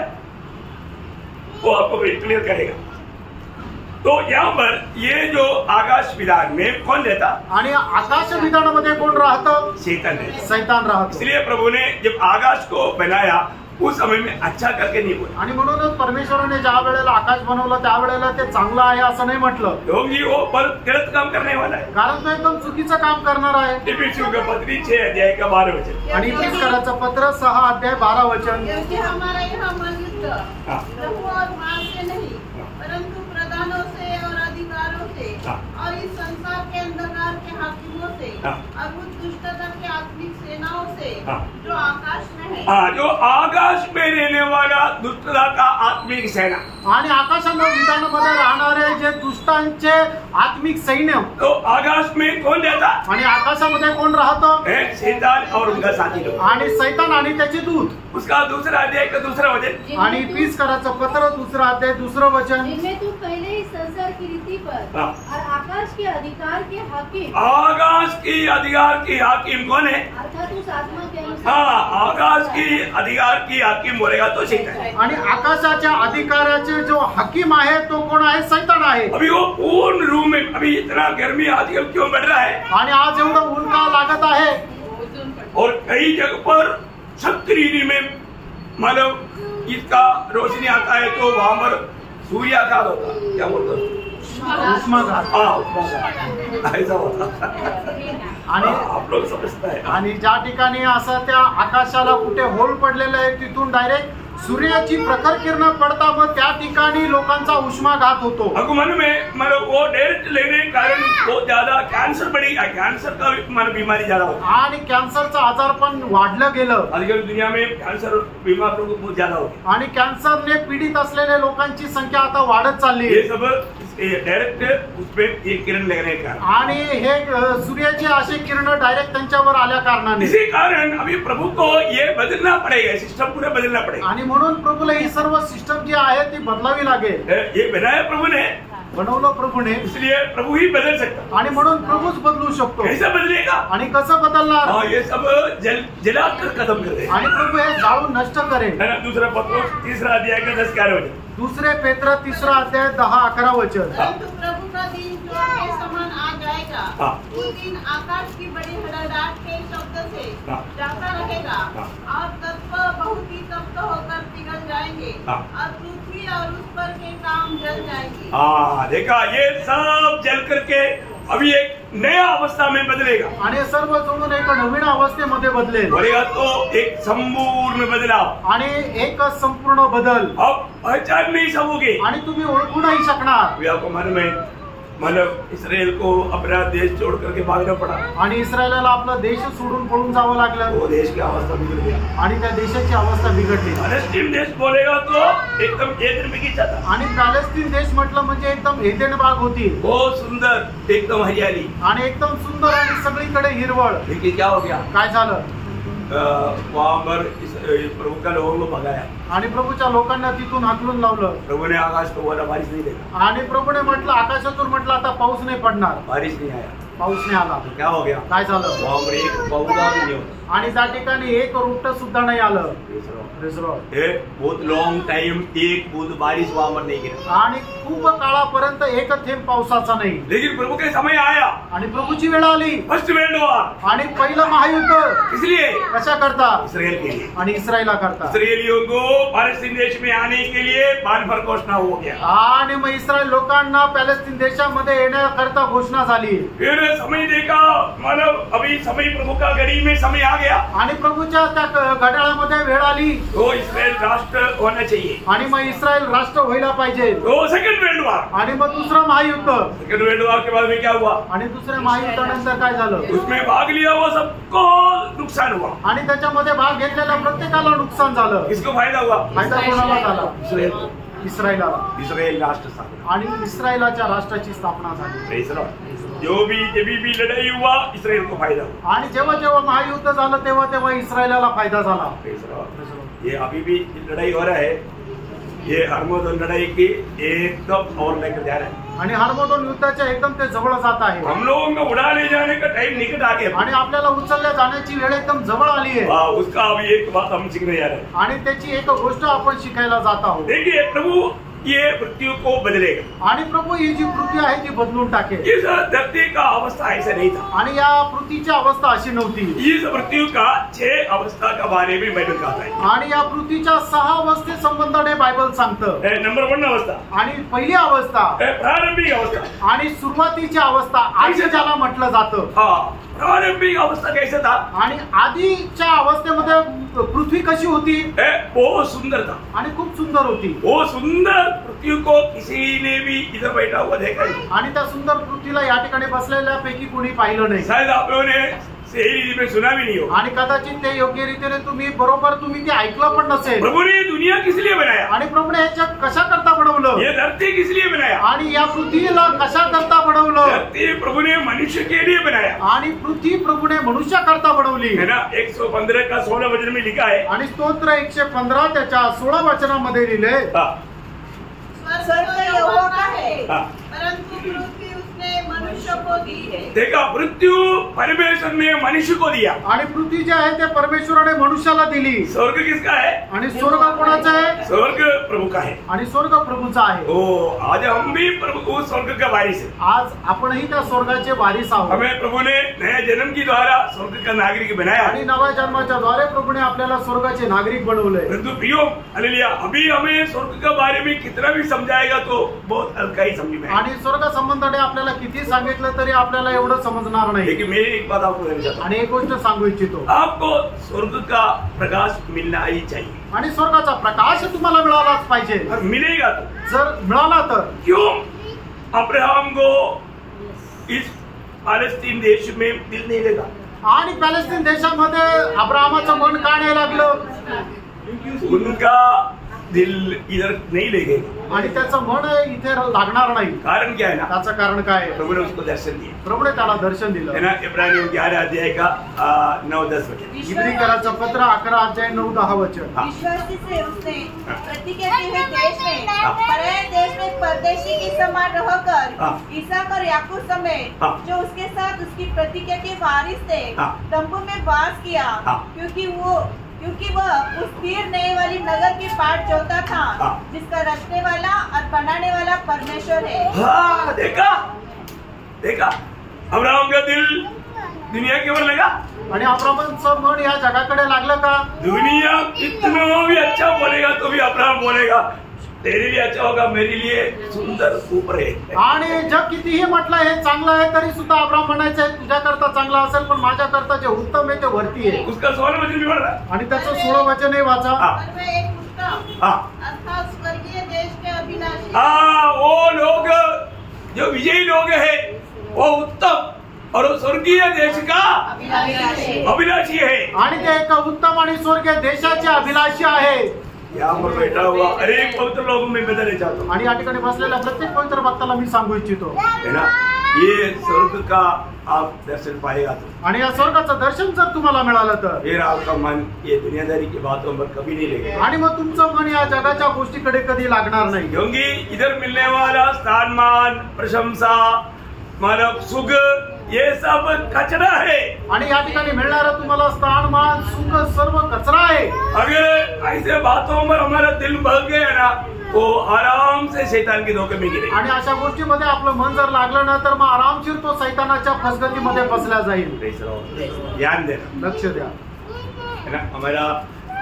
वो आपको क्लियर करेगा. तो यहाँ पर ये जो आकाश विधान में कौन रहता? आणि आकाश विधानामध्ये कोण राहतं? शैतान रहता. शैतान राहतो. इसलिए प्रभु ने जब आकाश को बनाया उस समय में अच्छा करके नहीं बोला। आणि म्हणूनच परमेश्वराने ज्या वेळेला आकाश बनवलं त्यावेळेला ते चांगलं आहे असं नाही म्हटलं, क्योंकि वो पर गलत काम करने वाला है। कारण तो एकदम चुकीचं काम करणार आहे। इफिसियों का पत्री 6 अध्याय का 12 वचन। आणि इफिसियोंचं पत्र 6 अध्याय 12 वचन। क्योंकि हमारा यहाँ मन युद्ध लहू और मांस से नहीं परंतु प्रधानों से और अधिकारों से और इस संसार के अंधकार के हाकिमों से और उस दुष्टता की आत्मिक सेनाओं से जो आकाश में है। जो आकाश में रहने वाला दुष्टता का आत्मिक सेना। आणि आकाशाच्या विधानामध्ये राहणारे जे दुष्टांचे आत्मिक सैन्य। तो आकाश में कौन रहता? आणि आकाशामध्ये कोण राहतो? शैतान और उनका साथी लोग। आणि शैतान आणि त्याचे दूत। उसका दूसरा अध्याय का दूसरा वचन। आणि इफिसियोंचं पत्र 2 अध्याय 2 वचन। जिनमें तू पहले ही संसार की रीति पर और आकाश के अधिकार के हाकिम। आकाश की अधिकार की हाकिम कौन है? अर्थात उस आत्मा के अनुसार। आकाश की अधिकार की हाकिम बोलेगा तो शैतान है। आणि आकाशाच्या अधिकाराचे जो हाकिम आहे तो कोण आहे? शैतान आहे। अभी वो पूर्ण रूप में, अभी इतना गर्मी आजकल क्यों बढ़ रहा है? आणि आज एवढं ऊन का लागत आहे? और कई जगह पर सक्रिय में मतलब इसका रोशनी आता है तो वहां पर सूर्याघात होता, क्या बोलते हैं? उष्माघात। ऐसा होता। आणि आप लोग समजता है। आणि ज्या ठिकाणी असं त्या आकाशाला कुठे होल पडलेलं आहे तिथून डायरेक्ट सूर्याची प्रखर किरण पडता, मग त्या ठिकाणी लोकांचा उष्माघात होतो। मन में मतलब वो डायरेक्ट लेने के कारण बहुत ज्यादा कैंसर बढ़ेगा, कैंसर का बीमारी ज्यादा होता है। आणि कॅन्सरचा आजार पण वाढलं गेलं। आजकल दुनिया में कैंसर बीमार लोग बहुत ज्यादा होते। आणि कॅन्सरने पीडित असलेल्या लोकांची संख्या आता वाढत चालली आहे। ये सब डायरेक्ट उसपे एक किरण लगने का। आणि हे सूर्याची अशी किरण डायरेक्ट त्यांच्यावर आल्या कारणाने इसी कारण अभी प्रभु को ये बदलना पड़ेगा, सिस्टम पूरा बदलना पड़ेगा। आणि म्हणून प्रभूला ही सर्व सिस्टम जी आहे ती बदलावी लागेल। ये बनाया प्रभु ने, बनवलं प्रभूने, इसलिए प्रभु ही बदल सकता। आणि म्हणून प्रभूच बदलू शकतो। कैसे बदलेगा? आणि कसं बदलणार? ये सब जलाकर खत्म कर देगा। आणि प्रभू हे जाळून नष्ट करेल। है ना? दूसरा पत्रोस 3 अध्याय का 10-11 वचन। 2 पेत्र 3 अध्याय 10-11 वचन। परंतु प्रभु का दिन जोर के समान आ जाएगा। उस दिन आकाश की बड़ी हड़हड़ाहट के शब्द से जाता रहेगा और तत्व बहुत ही तप्त होकर पिघल जाएंगे और पृथ्वी और उस पर के काम जल जाएंगे। देखा, ये सब जल करके अभी एक नया अवस्था में बदलेगा। आणि सर्व जोडून एक नवीन अवस्थेमध्ये बदलेल। बोलेगा तो एक संपूर्ण बदलाव आणि एक संपूर्ण बदल। अब पहचान नहीं सकोगे आणि तुम्ही ओळखू नाही शकणार। आपको मालूम है, मतलब इसराइल को अपना देश छोड़ करके भागना पड़ा। आणि इस्रायलाला आपला देश सोडून पळून जावं लागलं। वो देश की अवस्था बिगड़ गया आणि त्या देशाची अवस्था बिघडली। पॅलेस्टीन देश बोलेगा तो एकदम एदन बगीचा था। आणि पॅलेस्टीन देश म्हटलं म्हणजे एकदम एदेन बाग होती। बहुत सुंदर, एकदम हरियाली आणि एकदम सुंदर आणि सगळीकडे हिरवळ। लेकिन क्या हो गया? काय झालं? वहां पर प्रभु का लोगों को भगाया आणि प्रभूच्या लोकांना तिथून हाकलून लावलं। प्रभु ने आकाश को बोला बारिश नहीं देगा। आणि प्रभूने म्हटलं, आकाशातून म्हटलं आता पाऊस नाही पडणार। बारिश नहीं आया, पाऊस नाही आला। क्या हो गया? काय झालं? वहां पर एक पौधा भी नहीं होता। आणि त्या ठिकाणी एक रुपट सुद्धा नाही आलं। बहुत लॉन्ग टाइम एक बूंद बारिश वहां पर नहीं गिरा। आणि खूप काळापर्यंत एक थेंब पावसाचा नाही। लेकिन प्रभु के समय आया आणि प्रभूची वेळ आली। First world war. आणि पहिलं महायुद्ध इसलिए कशा करता? इसराइल के लिए। आणि इस्रायला करता। इसराइलियों को पॅलेस्टीन देश में आने के लिए बान पर घोषणा हो गया। आणि मग इस्रायल लोकांना पॅलेस्टीन देशामध्ये येण्याकरता घोषणा झाली। फिर समय देखा, मतलब अभी समय प्रभु का घड़ी में समय आ गया। आणि प्रभूच्या त्या घड्याळामध्ये वेळ आली। तो इस्राइल राष्ट्र होना चाहिए। आणि मग इस्रायल राष्ट्र व्हायला पाहिजे। तो सेकंड वर्ल्ड वॉर। आणि मग दुसरं महायुद्ध। सेकंड वर्ल्ड वॉर के बाद में क्या हुआ? आणि दुसऱ्या महायुद्धानंतर काय झालं? उसमें भाग लिया वो सबको नुकसान हुआ। आणि त्याच्यामध्ये भाग घेतलेल्या प्रत्येकाला नुकसान झालं। किसको फायदा हुआ? फायदा कोणाला झाला? इसराइल, इस्रायलाला। इसराइल राष्ट्र स्थापना। आणि इस्रायलाच्या राष्ट्राची स्थापना झाली। जो भी लड़ाई हुआ इसराइल को फायदा हुआ। आणि जेव्हा जेव्हा महायुद्ध झालं तेव्हा इस्रायलाला फायदा झाला। ये अभी भी लड़ाई हो रहा है, ये हरमोदन लड़ाई की एकदम और लेकर जा रहा है। आणि हरमोदन युद्धाच्या एकदम ते जवळ जात आहे। हम लोगों को उड़ा ले जाने का टाइम निकट आ गया। आणि आपल्याला उचलल्या जाण्याची वेळ एकदम जवळ आली आहे। उसका अभी एक बात हम सीखने जा रहे हैं। आणि त्याची एक गोष्ट आपण शिकायला जात आहोत। देखिए, प्रभु ये मृत्यु को बदलेगा। आणि प्रभू ही जी पृथ्वी आहे ती बदलून टाकेल। इस धरती का अवस्था ऐसा नहीं था आणि या पृथ्वीची अवस्था अशी नव्हती। इस मृत्यु का 6 अवस्था का बारे में बाइबल कहता है आणि या पृथ्वीच्या 6 अवस्थे संबंधाने बायबल सांगतं। नंबर 1 अवस्था आणि पहिली अवस्था प्रारंभिक अवस्था आणि सुरुवातीची अवस्था आधी ज्याला म्हटलं जातं। प्रारंभिक अवस्था कैसा था आणि आधीच्या अवस्थेमध्ये पृथ्वी कशी होती? वो सुंदर था आणि खूप सुंदर होती। वो सुंदर पृथ्वी को किसी ने भी इधर बैठा हुआ देखा नहीं आणि त्या सुंदर पृथ्वीला या ठिकाणी बसलेल्या पैकी कोणी पाहिलं नाही। शायद आप लोगों ने सही रीति में सुना भी नहीं हो आणि कदाचित ते योग्य रीतीने तुम्ही ते ऐकलं पण नसेल। प्रभु ने दुनिया किस लिए बनाया आणि प्रभूने ह्याच्या कशा करता बनवलं? ये धरती किस लिए बनाया आणि या पृथ्वीला कशा करता बनवलं? धरती प्रभु ने मनुष्य के लिए बनाया आणि पृथ्वी प्रभूने मनुष्या करता बनवली है ना। 115 का 16 वचन में लिखा है आणि स्तोत्र 115 त्याच्या 16 वचनामध्ये लिहिले स्वर्ग यहोवा का है परंतु पृथ्वी उसने मनुष्य को दी है। देखा मृत्यु परमेश्वर ने मनुष्य को दिया आणि पृथ्वी जी आहे ते परमेश्वराने मनुष्याला दिली। स्वर्ग किसका है आणि स्वर्ग कोणाचा आहे? स्वर्ग प्रभु का है आणि स्वर्ग प्रभूचा आहे। ओ आज हम भी प्रभु स्वर्ग का वारिस है। आज आपणही त्या स्वर्गाचे वारिस आहोत। हमें प्रभु ने नया जन्म के द्वारा स्वर्ग का नागरिक बनाया आणि नव्या जन्माच्या द्वारे प्रभूने आपल्याला स्वर्गाचे नागरिक बनवले। परंतु प्रियो हालेलुया अभी हमें स्वर्ग के बारे में कितना भी समझाएगा तो बहुत हल्का ही समझ में आणि स्वर्ग संबंधाने आपल्याला किती सांगितलं तरी आपल्याला एवढं समजणार नाही। लेकिन मैं एक बात आपको कहना चाहता हूं आणि एक गोष्ट सांगू इच्छितो आपको स्वर्ग का प्रकाश मिलना ही चाहिए आणि स्वर्गाचा प्रकाश तुम्हाला मिळालाच पाहिजे। और मिलेगा तो जर मिळाला तर क्यों अब्राहम को इस फालस्तीन देश में दिल नहीं लगा? आणि पॅलेस्टीन देशामध्ये अब्राहमाचं मन का नाही लागलं? उनका दिल इधर नहीं लगेगा आणि त्याचं मन इथे लागणार नाही। कारण क्या है ना त्याचं कारण काय? प्रभु ने उसको दर्शन दिया प्रभूने त्याला दर्शन दिलं है ना। इब्रानियों 11 अध्याय का 9-10 वचन इब्रिकराचं पत्र 11 अध्याय 9-10 वचन। विश्वासी से उसने प्रतिज्ञा की हुई देश में पराये देश में परदेशी के समान रहकर इसहाक और याकूब समेत जो उसके साथ उसकी प्रतिज्ञा के वारिस थे तंबू में वास किया क्योंकि वह उस स्थिर नहीं वाली नगर की पाट जोता था जिसका रचने वाला और बनाने वाला परमेश्वर है। देखा अब्राहम का दिल दुनिया के ओर लगा आणि अब्राहमाचं मन या जगाकडे लागलं का? दुनिया कितना भी अच्छा बोलेगा तो भी अब्राहम बोलेगा तेरे लिए अच्छा होगा मेरे लिए सुंदर ऊपर है। आणि जग कितीही म्हटलं हे चांगलं आहे तरी सुद्धा अब्राहम म्हणायचं तुझ्याकरता चांगला असेल पण माझ्याकरता जे उत्तम आहे ते वरती आहे। उसका 16 वचन भी पढ़ रहा है आणि त्याचं 16 वचन वाचा। अर्थात स्वर्गीय देश के अभिलाषी वो लोग जो विजयी लोग है वो उत्तम और स्वर्गीय देश का अभिलाषी है आणि ते एक उत्तम आणि स्वर्गीय देशाचे अभिलाषी आहे। यहाँ पर बैठा हुआ अनेक पवित्र लोगों में बताना चाहता हूँ आणि या ठिकाणी बसलेल्या प्रत्येक पवित्र भक्ताला मी सांगू इच्छितो है ना ये स्वर्ग का आप दर्शन पाएगा तो आणि या स्वर्गाचं दर्शन जर तुम्हाला मिळालं तर फिर आपका मन ये दुनियादारी की बातों पर कभी नहीं लगेगा आणि मग तुमचं मन या जगाच्या गोष्टीकडे कधी लागणार नाही। क्योंकि इधर मिलने वाला स्थानमान प्रशंसा मानव सुख ये सब कचरा है आणि या ठिकाणी मिळणारं तुम्हाला स्थानमान सुख सर्व कचरा आहे। अगर ऐसे बातों पर हमारा दिल बह गया ना वो आराम से शैतान के धोखे में गिरे आणि अशा गोष्टीमध्ये आपलं मन जर लागलं ना तर मग आरामशीर तो शैतानाच्या फसगतीमध्ये फसला जाईल। ध्यान देना लक्ष द्या है ना। हमारा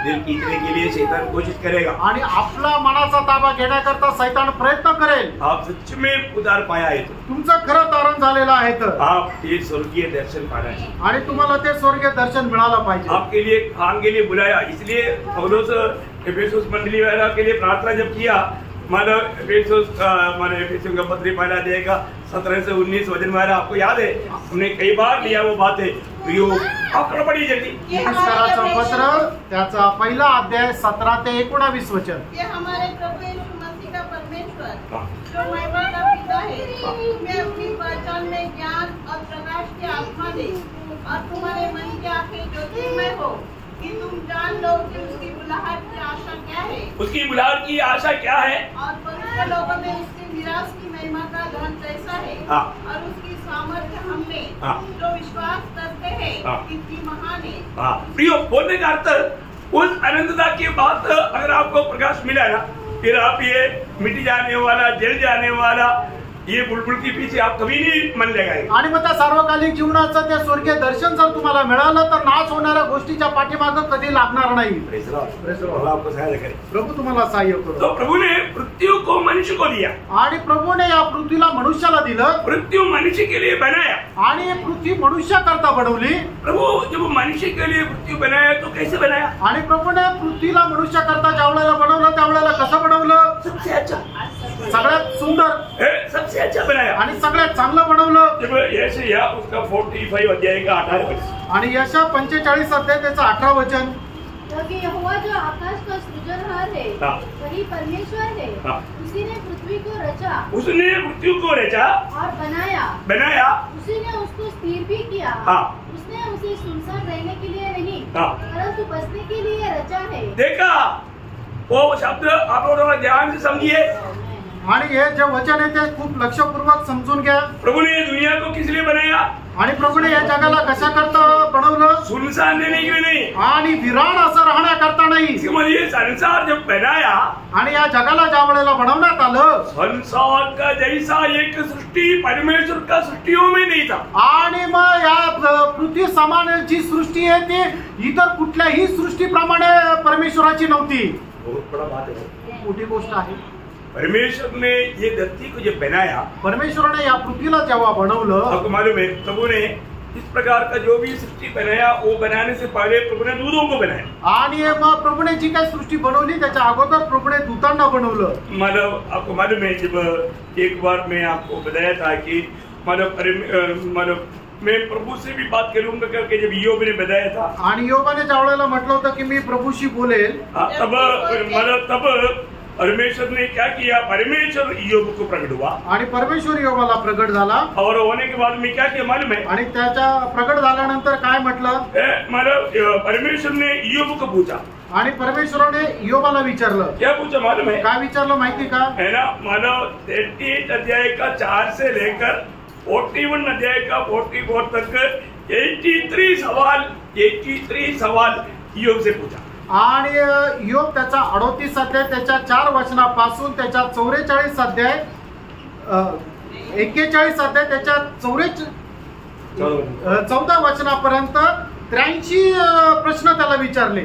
दिल खींचने के लिए शैतान कोशिश करेगा आणि आपला मनाचा ताबा घेण्याकरता शैतान प्रयत्न करेल। आप सच में उद्धार पाया है तो तुमचं खरं तारण झालेलं आहे तर आप ये स्वर्गीय दर्शन पाना चाहिए आणि तुम्हाला ते स्वर्गीय दर्शन मिळालं पाहिजे। आपके लिए काम के लिए बुलाया इसलिए पौलुस एफेसुस मंडली वाला के लिए प्रार्थना जब किया मानो एफेसुस का पत्री पहला देगा 17 से 19 वचन वाला आपको याद है हमने कई बार लिया वो बातें पकड़ पड़ी जल्दी। एफेसुसचं पत्र त्याचा पहिला अध्याय 17 ते 19 वचन। ये हमारे प्रभु यीशु मसीह का परमेश्वर जो महिमा का पिता है तुम्हें अपनी पहचान में ज्ञान और प्रकाश की आत्मा दे और तुम्हारे मन की आंखें ज्योतिर्मय हो कि तुम जान लो कि उसकी बुलाहट की आशा क्या है। उसकी बुलाहट की आशा क्या है और पवित्र लोगों में उसकी निराश की महिमा का धन कैसा है और उसकी सामर्थ्य हमने जो विश्वास करते हैं कितनी महान है। प्रियो बोलने का अर्थ उस अनंतता की बात अगर आपको प्रकाश मिला ना फिर आप ये मिट जाने वाला, जल जाने वाला, ये बुलबुल के पीछे आप कभी नहीं मन लगाएंगे। आणि मग त्या सार्वकालिक जीवनाचं ते स्वर्गीय दर्शन जर तुम्हाला मिळालं तर नाश होणाऱ्या गोष्टीच्या पाठीमागं कधी लागणार नाही। प्रभू तुम्हाला सहाय्य करो। तो प्रभु ने पृथ्वी को मनुष्य को दिया आणि प्रभूने या पृथ्वीला मनुष्याला दिलं। पृथ्वी मनुष्य के लिए बनाया आणि ही पृथ्वी मनुष्याकरता बनवली। प्रभु जब मनुष्य के लिए पृथ्वी बनाया तो कैसे बनाया? आणि प्रभूने पृथ्वीला मनुष्याकरता ज्यावेळेला बनवलं त्यावेळेला कसं बनवलं? सबसे अच्छा, सगळ्यात सुंदर, सबसे अच्छा बनाया आणि सगळ्यात चांगलं बनवलं। जब यशाया उसका 45 अध्याय का 18 वचन, आणि यशा 45 अध्याय त्याचं 18 वचन, क्योंकि यहोवा जो आकाश का सृजनहार है वही परमेश्वर है, उसी ने पृथ्वी को रचा, उसने पृथ्वी को रचा और बनाया, उसी ने उसको स्थिर भी किया, उसने उसे सुनसान रहने के लिए नहीं परंतु बसने के लिए रचा है। देखा वो शब्द आप लोग ध्यान से समझिए, आणि हे जे वचन आहे ते खूप लक्षपूर्वक समजून घ्या। प्रभु ने दुनिया को किस लिए बनाया? आणि प्रभूने या जगाला कशा करता बनवलं? सुनसान देने के लिए नहीं, आणि विरान असं राहण्याकरता नाही। ये संसार जब बनाया आणि या जगाला ज्या वेळेला बनवण्यात आलं, संसार का जैसा एक सृष्टि परमेश्वर का सृष्टियों में नहीं था। आणि मग या पृथ्वी समान जी सृष्टी आहे ती इतर कुठल्याही सृष्टीप्रमाणे परमेश्वराची नव्हती। बहुत बड़ा बात है, मोठी गोष्ट आहे। परमेश्वर ने ये धरती को जब बनाया, परमेश्वराने या पृथ्वीला जेव्हा बनवलं, आपको मालूम है प्रभु ने इस प्रकार का जो भी सृष्टि बनाया वो बनाने से पहले प्रभु ने दूधों को बनाया। आणि मग प्रभूने जी काही सृष्टी बनवली त्याच्या अगोदर प्रभूने दूतांना बनवलं। मतलब आपको मालूम है जब एक बार मैं आपको बताया था कि मतलब मैं प्रभु से भी बात करूंगा करके जब ईयोब ने बताया था, आणि योबाने ज्या वेळेला म्हटलं होतं की मी प्रभूशी बोलेल, तब परमेश्वर ने क्या किया? परमेश्वर ईयोब को प्रकट हुआ आणि परमेश्वर योबाला प्रगट झाला। और होने के बाद में क्या किया मालूम है? आणि त्याच्या प्रगट झाल्यानंतर काय म्हटलं? मतलब परमेश्वर ने ईयोब को पूछा, आणि परमेश्वराने योबाला विचारलं। क्या पूछा मालूम है? काय विचारलं माहिती का? है ना, मतलब 38 अध्याय का 4 से लेकर 41 अध्याय का 44 तक 83 सवाल ईयोब से पूछा। आणि योग त्याचा 38 अध्याय त्याच्या 4 वचनापासून त्याच्या 44 अध्याय 41 अध्याय त्याच्या 14 वचनापर्यंत 83 प्रश्न त्याला विचारले।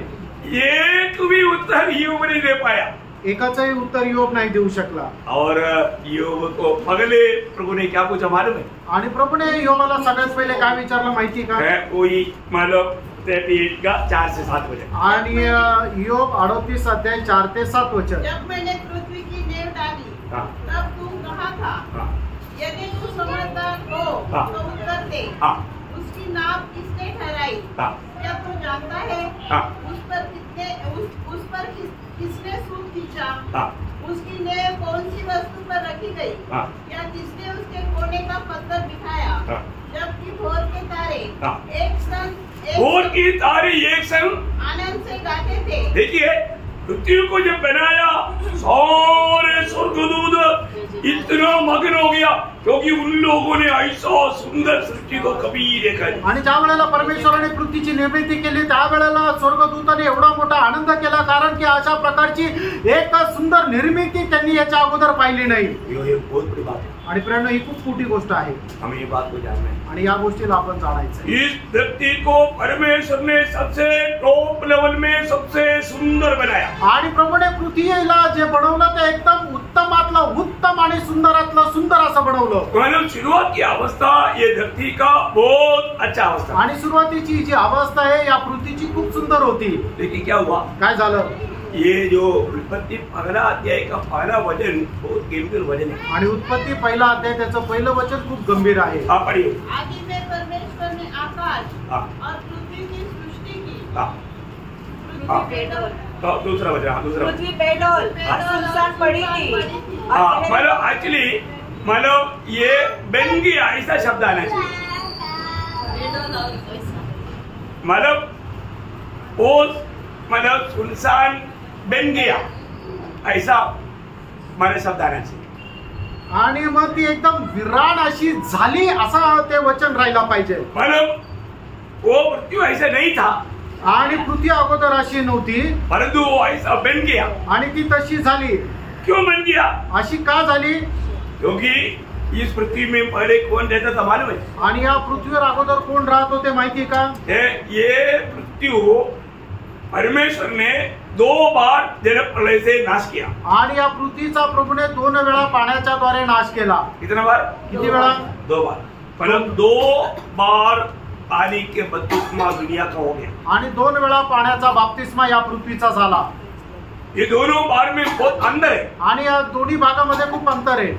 एक भी उत्तर ईयोब नहीं दे पाया, एकाचंही उत्तर ईयोब नाही देऊ शकला। और ईयोब को पहले प्रभु ने क्या पूछा मालूम है? आणि प्रभूने ईयोबाला सगळ्यात पहिले काय विचारलं माहिती का? कोई मतलब 38 का 4 से 7 वचन, आणि ईयोब 38 अध्याय 4 ते 7 वचन। जब मैंने पृथ्वी की नींव डाली तब तुम कहाँ था? यदि तू समझदार हो तो उत्तर दे, उसकी नाप किसने ठहराई? क्या तू जानता है? उस पर किसने सूत खींचा? उसकी नींव कौन सी वस्तु पर रखी गई? या किसने उसके कोने का पत्थर बिठाया? जबकि भोर के तारे एक संग आनंद से गाते थे। देखिए पृथ्वी को जब बनाया सारे स्वर्गदूत इतना मग्न हो गया क्योंकि उन लोगों ने ऐसा सुंदर सृष्टि को कभी देखा नहीं। आणि ज्या वेळेला परमेश्वराने पृथ्वीची निर्मिती केली त्यावेळेला स्वर्गदूताने एवढा मोठा आनंद केला, कारण की अशा प्रकारची एक सुंदर निर्मिती त्यांनी याच्या अगोदर पाहिली नाही। ये बहुत बड़ी बात है आणि प्रेरणा ही खूप मोठी गोष्ट आहे। हमें ये बात को जानना है आणि या गोष्टीला आपण जाणायचं। इस धरती को परमेश्वर ने सबसे टॉप लेवल में सबसे सुंदर बनाया। आणि प्रभूने पृथ्वीला जे बनवलं ते एकदम उत्तमातलं उत्तम आणि सुंदरातलं सुंदर असं बनवलं। मतलब शुरुआत की अवस्था ये धरती का बहुत अच्छा अवस्था, आणि सुरुवातीची जी अवस्था आहे या पृथ्वीची खूप सुंदर होती। लेकिन क्या हुआ? काय झालं? ये जो उत्पत्ति पहला अध्याय का पहला वचन बहुत गंभीर वचन है। आणि उत्पत्ति पहिला अध्याय त्याचं पहिलं वचन खूप गंभीर आहे। पढ़िए। आदि में परमेश्वर ने आकाश और पृथ्वी की सृष्टि की। दूसरा वचन, दूसरा पृथ्वी बेडौल सुनसान पड़ी थी। मतलब एक्चुअली मतलब ये बन गया ऐसा शब्द आना चाहिए। मतलब वो मतलब सुनसान बन गया ऐसा मला शब्द आना चाहिए। आणि मग ती एकदम विरान अशी झाली असं ते वचन राहिला पाहिजे। मतलब वो पृथ्वी ऐसा नहीं था आणि पृथ्वी अगोदर अशी नव्हती, परंतु वो ऐसा बन गया आणि ती तशी झाली। क्यों बन गया? अशी का झाली? क्योंकि इस पृथ्वी में पहले कौन रहता था मालूम है? आणि या पृथ्वीवर अगोदर कोण राहत होते माहिती का? ये पृथ्वी परमेश्वर ने 2 बार जल प्रलय से नाश किया। आणि या पृथ्वीचा प्रभूने 2 वेळा पाण्याच्या द्वारे नाश केला। कितना बार? किती वेळा? 2 बार। मतलब 2 बार पानी के बपतिस्मा दुनिया का हो गया आणि 2 वेळा पाण्याचा बाप्तिस्मा या पृथ्वीचा झाला। ये दोनों बार में बहुत अंतर है आणि या दोन्ही भागामध्ये खूप अंतर आहे।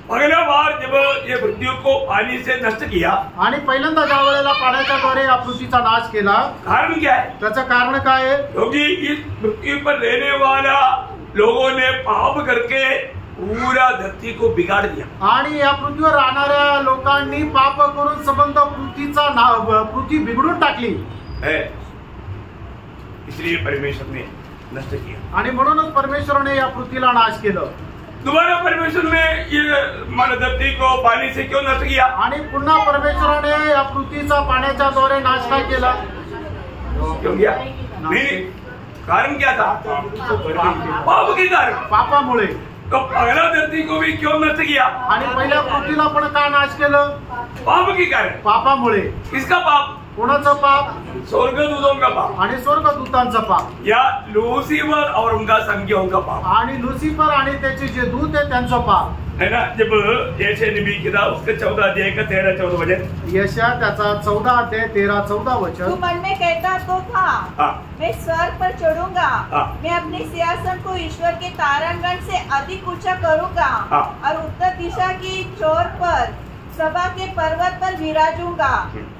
पहला बार जब ये पृथ्वी को पानी से नष्ट किया आणि पहिल्यांदा ज्या वेळेला पाण्याच्या द्वारे या पृथ्वीचा नाश केला, कारण क्या है? त्याचं कारण काय आहे? क्योंकि इस पृथ्वी पर रहने वाला लोगों ने पाप करके पूरा धरती को बिगाड़ दिया आणि या पृथ्वीवर राहणाऱ्या लोकांनी पाप करून संबंध पृथ्वी बिघडून टाकली है, इसलिए परमेश्वर ने नष्ट किया। आणि म्हणूनच परमेश्वराने या पृथ्वीला नाश केलं। दोबारा परमेश्वर ने ये मानव धरती को पानी से क्यों नष्ट किया? आणि पुन्हा परमेश्वराने या पृथ्वीचा पाण्याच्या द्वारे नाश का केला? क्यों किया? नहीं, कारण क्या था? पाप के कारण, पापामुळे। तो पहला धरती को भी क्यों नष्ट किया? आणि पहिल्या पृथ्वीला पण का नाश केलं? पाप के कारण। पापामुळे। किसका पाप? कोणाचं पाप? स्वर्गदूतों का पाप आणि स्वर्गदूतांचं पाप, या लूसीफर और उनका संगियों का पाप। आणि लुसिफर आणि त्याचे जे दूत आहे त्यांचं पाप है ना। जब यशायाह नबी किताब उसके 14 अध्याय का 13-14 वचन, यशया त्याचा 14 अध्याय 13-14 तू वचन। मन में कहता तो था, मैं स्वर्ग पर चढ़ूंगा, मैं अपने सिंहासन को ईश्वर के तारांगण से अधिक ऊंचा करूंगा और उत्तर दिशा की छोर पर सभा के पर्वत पर विराजूंगा,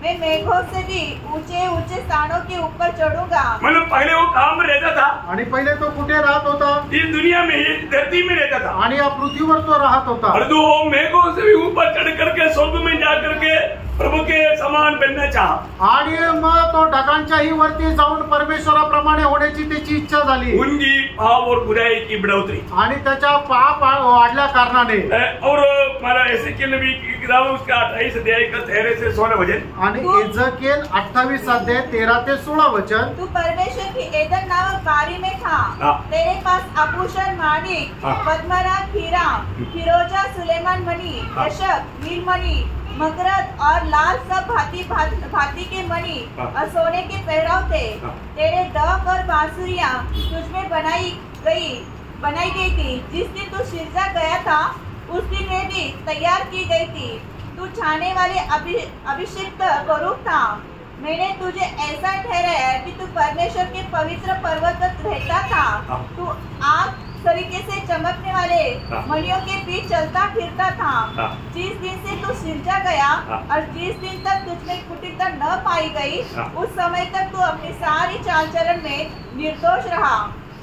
मैं मेघों से भी ऊंचे ऊंचे स्थानों के ऊपर चढ़ूंगा। मतलब पहले वो काम में रहता था, आणि पहिले तो कुठे राहत होता? इस दुनिया में, इस धरती में रहता था, आणि या पृथ्वीवर तो राहत होता। और तो मेघों से भी ऊपर चढ़ करके स्वर्ग में जा करके प्रभु के समान बनना चाहा। आणि मग तो ढगांच्याही वरती जाऊन परमेश्वराप्रमाणे होण्याची त्याची इच्छा झाली। उनकी पाप और बुराई की बढ़ोतरी, आणि त्याच्या पाप वाढल्या कारणाने। और हमारा एसेकियेल नबी की किताब उसका 28 अध्याय का 13 से 16 वचन, आणि एजेकिएल 28 अध्याय 13 ते 16 वचन। तू परमेश्वर की एदन नामक बारी में था, तेरे पास आभूषण माणिक, पद्मराग हीरा, फिरोजा, सुलेमान मणि, दशक, नीलमणि, मकरद और लाल सब भांति के मणि और सोने के पहराव थे। तेरे डग और बांसुरियां तुझमें बनाई गई थी। जिस दिन तू सिरजा गया था उस दिन वे भी तैयार की गई थी। तू छाने वाले अभिषिक्त करूब था। मैंने तुझे ऐसा ठहराया कि तू परमेश्वर के पवित्र पर्वत पर रहता था। तू आग तरीके से चमकने वाले मणियों के बीच चलता फिरता था। जिस दिन से तू सिरजा गया और जिस दिन तक तुझमें कुटिलता न पाई गई, उस समय तक तू अपनी सारी चाल चलन में निर्दोष रहा,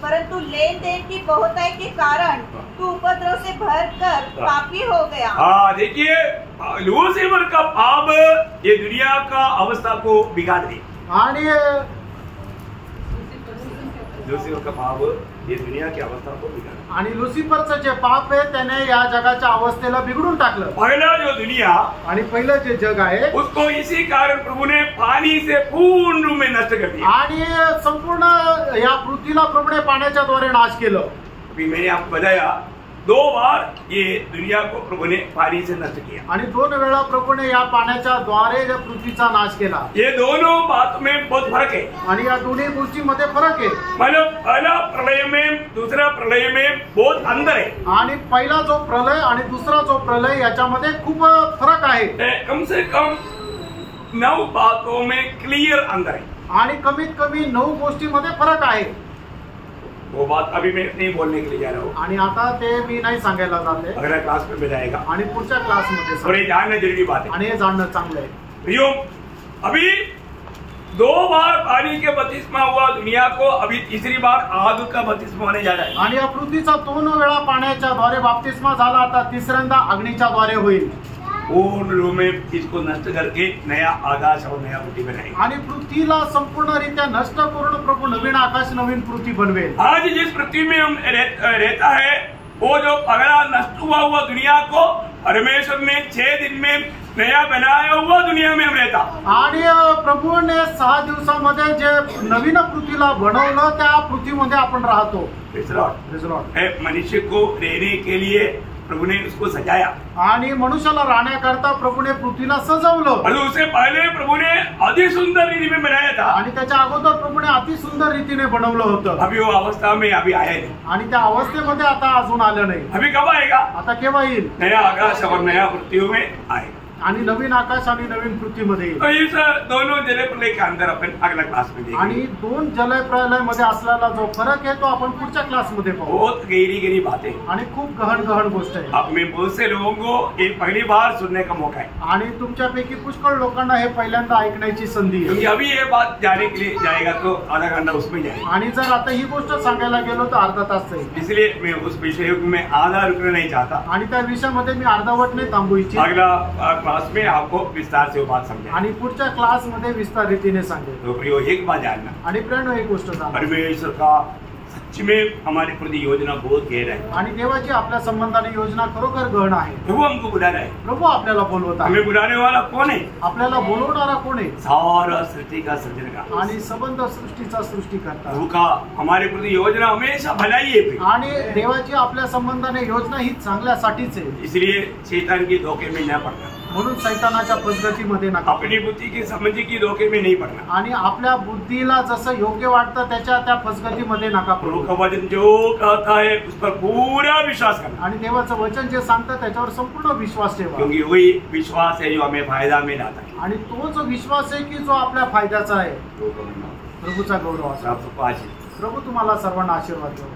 परंतु लेन देन की बहुताई के कारण तू उपद्रव से भरकर पापी हो गया। हाँ, देखिए लूसीफर का पाप ये दुनिया का अवस्था को बिगाड़ दी। आणि लूसीफर का पाप ये दुनिया की अवस्था को बिगाड़, आणि लुसिफरचं जे पाप आहे त्याने या जगाच्या अवस्थेला बिघडून टाकलं। पहला जो दुनिया आणि पहिलं जे जग आहे उसको इसी कारण प्रभु ने पानी से पूर्ण रूप में नष्ट कर दिया। आणि संपूर्ण या पृथ्वीला प्रभूने पाण्याच्या द्वारे नाश केलं। अभी मैंने आपको बताया 2 बार ये दुनिया को प्रभु ने पानी से नष्ट किया, आणि 2 वेळा प्रभूने या पाण्याच्या द्वारे या पृथ्वीचा नाश केला। ये दोनों बात में बहुत फर्क है। आणि या दोन्ही गोष्टींमध्ये फरक आहे। मतलब पहला प्रलय में दूसरा प्रलय में बहुत अंतर है। आणि पहिला जो प्रलय आणि दुसरा जो प्रलय याच्यामध्ये खूप फरक आहे। कम से कम 9 बातों में क्लियर अंतर है। आणि कमीत कमी 9 गोष्टींमध्ये फरक आहे। वो बात अभी मैं नहीं बोलने के लिए जा रहा हूँ, आणि आता ते मी नाही सांगायला जाते, अगला क्लास में बताएगा आणि पुढच्या क्लासमध्ये और ये जानना जरूरी बात है। आणि हे जाणणं चांगलं आहे। प्रियो, अभी 2 बार पानी के बपतिस्मा हुआ दुनिया को, अभी तीसरी बार आग का बपतिस्मा होने जा रहा है। आणि या पृथ्वीचा 2 वेळा पाण्याच्या द्वारे बाप्तिस्मा झाला, आता तिसऱ्यांदा अग्नीच्या द्वारे होईल। पूर्ण रूप में इसको नष्ट करके नया आकाश और नया पृथ्वी बनाएगा। आणि पृथ्वीला संपूर्णरित्या नष्ट करून प्रभू नवीन आकाश नवीन पृथ्वी बनवेल। आज जिस पृथ्वी में हम रहता है वो जो पगड़ा नष्ट हुआ दुनिया को परमेश्वर ने 6 दिन में नया बनाया हुआ दुनिया में हम रहता। आणि प्रभूने 6 दिवसामध्ये जे नवीन पृथ्वीला बनवलं त्या पृथ्वीमध्ये आपण राहतो। Praise the Lord. Praise the Lord. मनुष्य को रहने के लिए प्रभु ने उसको सजाया आणि मनुष्याला राहण्याकरता प्रभूने पृथ्वीला सजवलं और उससे पहले प्रभु ने अति सुंदर रीति में बनाया था आणि त्याच्या अगोदर प्रभूने अति सुंदर रीतीने बनवलं होतं। अभी वो अवस्था में अभी आया नहीं आणि त्या अवस्थेमध्ये आता अजून आलं नाही। अभी कब आएगा? आता केव्हा येईल? नया आकाश और नया पृथ्वी में आएगा आणि नवीन आकाश आणि नवीन पृथ्वीमध्ये येईल। तो इस दोनों जल प्रलय के अंदर अपन अगला क्लास में देखेंगे आणि 2 जल प्रलय मध्ये असलेला जो फरक आहे तो आपण पुढच्या क्लास मध्ये पाहू। बहुत गहरी बातें आणि खूप गहन गोष्ट आहे। अब में बहुत से लोगों को ये पहली बार सुनने का मौका है आणि तुमच्यापैकी पुष्कळ लोकांना हे पहिल्यांदा ऐकण्याची संधी आहे। क्योंकि अभी ये बात जाने के लिए जाएगा तो आधा घंटा उसमें जाएगा आणि जर आता ही गोष्ट सांगायला गेलो तर अर्धा तास जाईल। इसलिए मैं उस विषय में आधा रुकना नहीं चाहता। आणि त्या विषयामध्ये मी अर्धवट नाही थांबू इच्छित। अगला क्लास में आपको विस्तार से वो बात समझाएंगे आणि पुढच्या क्लास मध्ये विस्तार रीतीने सांगेल। तो प्रियो एक बात जानना आणि प्रेरणा एक गोष्ट सांगा परमेश्वर का सच में हमारे प्रति योजना बहुत गहरा है आणि देवाची आपल्या संबंधाने योजना खरोखर गहन आहे। प्रभु हमको बुला रहा है प्रभु आपल्याला बोलवत आहे। हमें बुलाने वाला कौन है? आपल्याला बोलवणारा कोण आहे? सारा सृष्टि का सृजन आणि संबंध सृष्टीचा सृष्टीकर्ता। प्रभु का हमारे प्रति योजना हमेशा भलाई है आणि देवाची आपल्या संबंधाने योजना ही चांगल्यासाठीच आहे। इसलिए शैतान की धोखे में न पड़ना म्हणून शैतानाच्या फसगतीमध्ये नका। अपनी बुद्धि की समझ की धोखे में नहीं पड़ना आणि आपल्या बुद्धीला जसं योग्य वाटतं त्या फसगतीमध्ये नका प्रभु पडू। का वचन जो कहता है उस पर पूरा विश्वास करना आणि देवाचं वचन जे सांगतं त्याच्यावर संपूर्ण विश्वास ठेवा। क्योंकि वही विश्वास है जो हमें फायदा में लाता है आणि तो जो विश्वास आहे की जो आपल्या फायद्याचा आहे प्रभूचा गौरव असा। आपको आज प्रभू तुम्हाला सर्वांना आशीर्वाद देवो।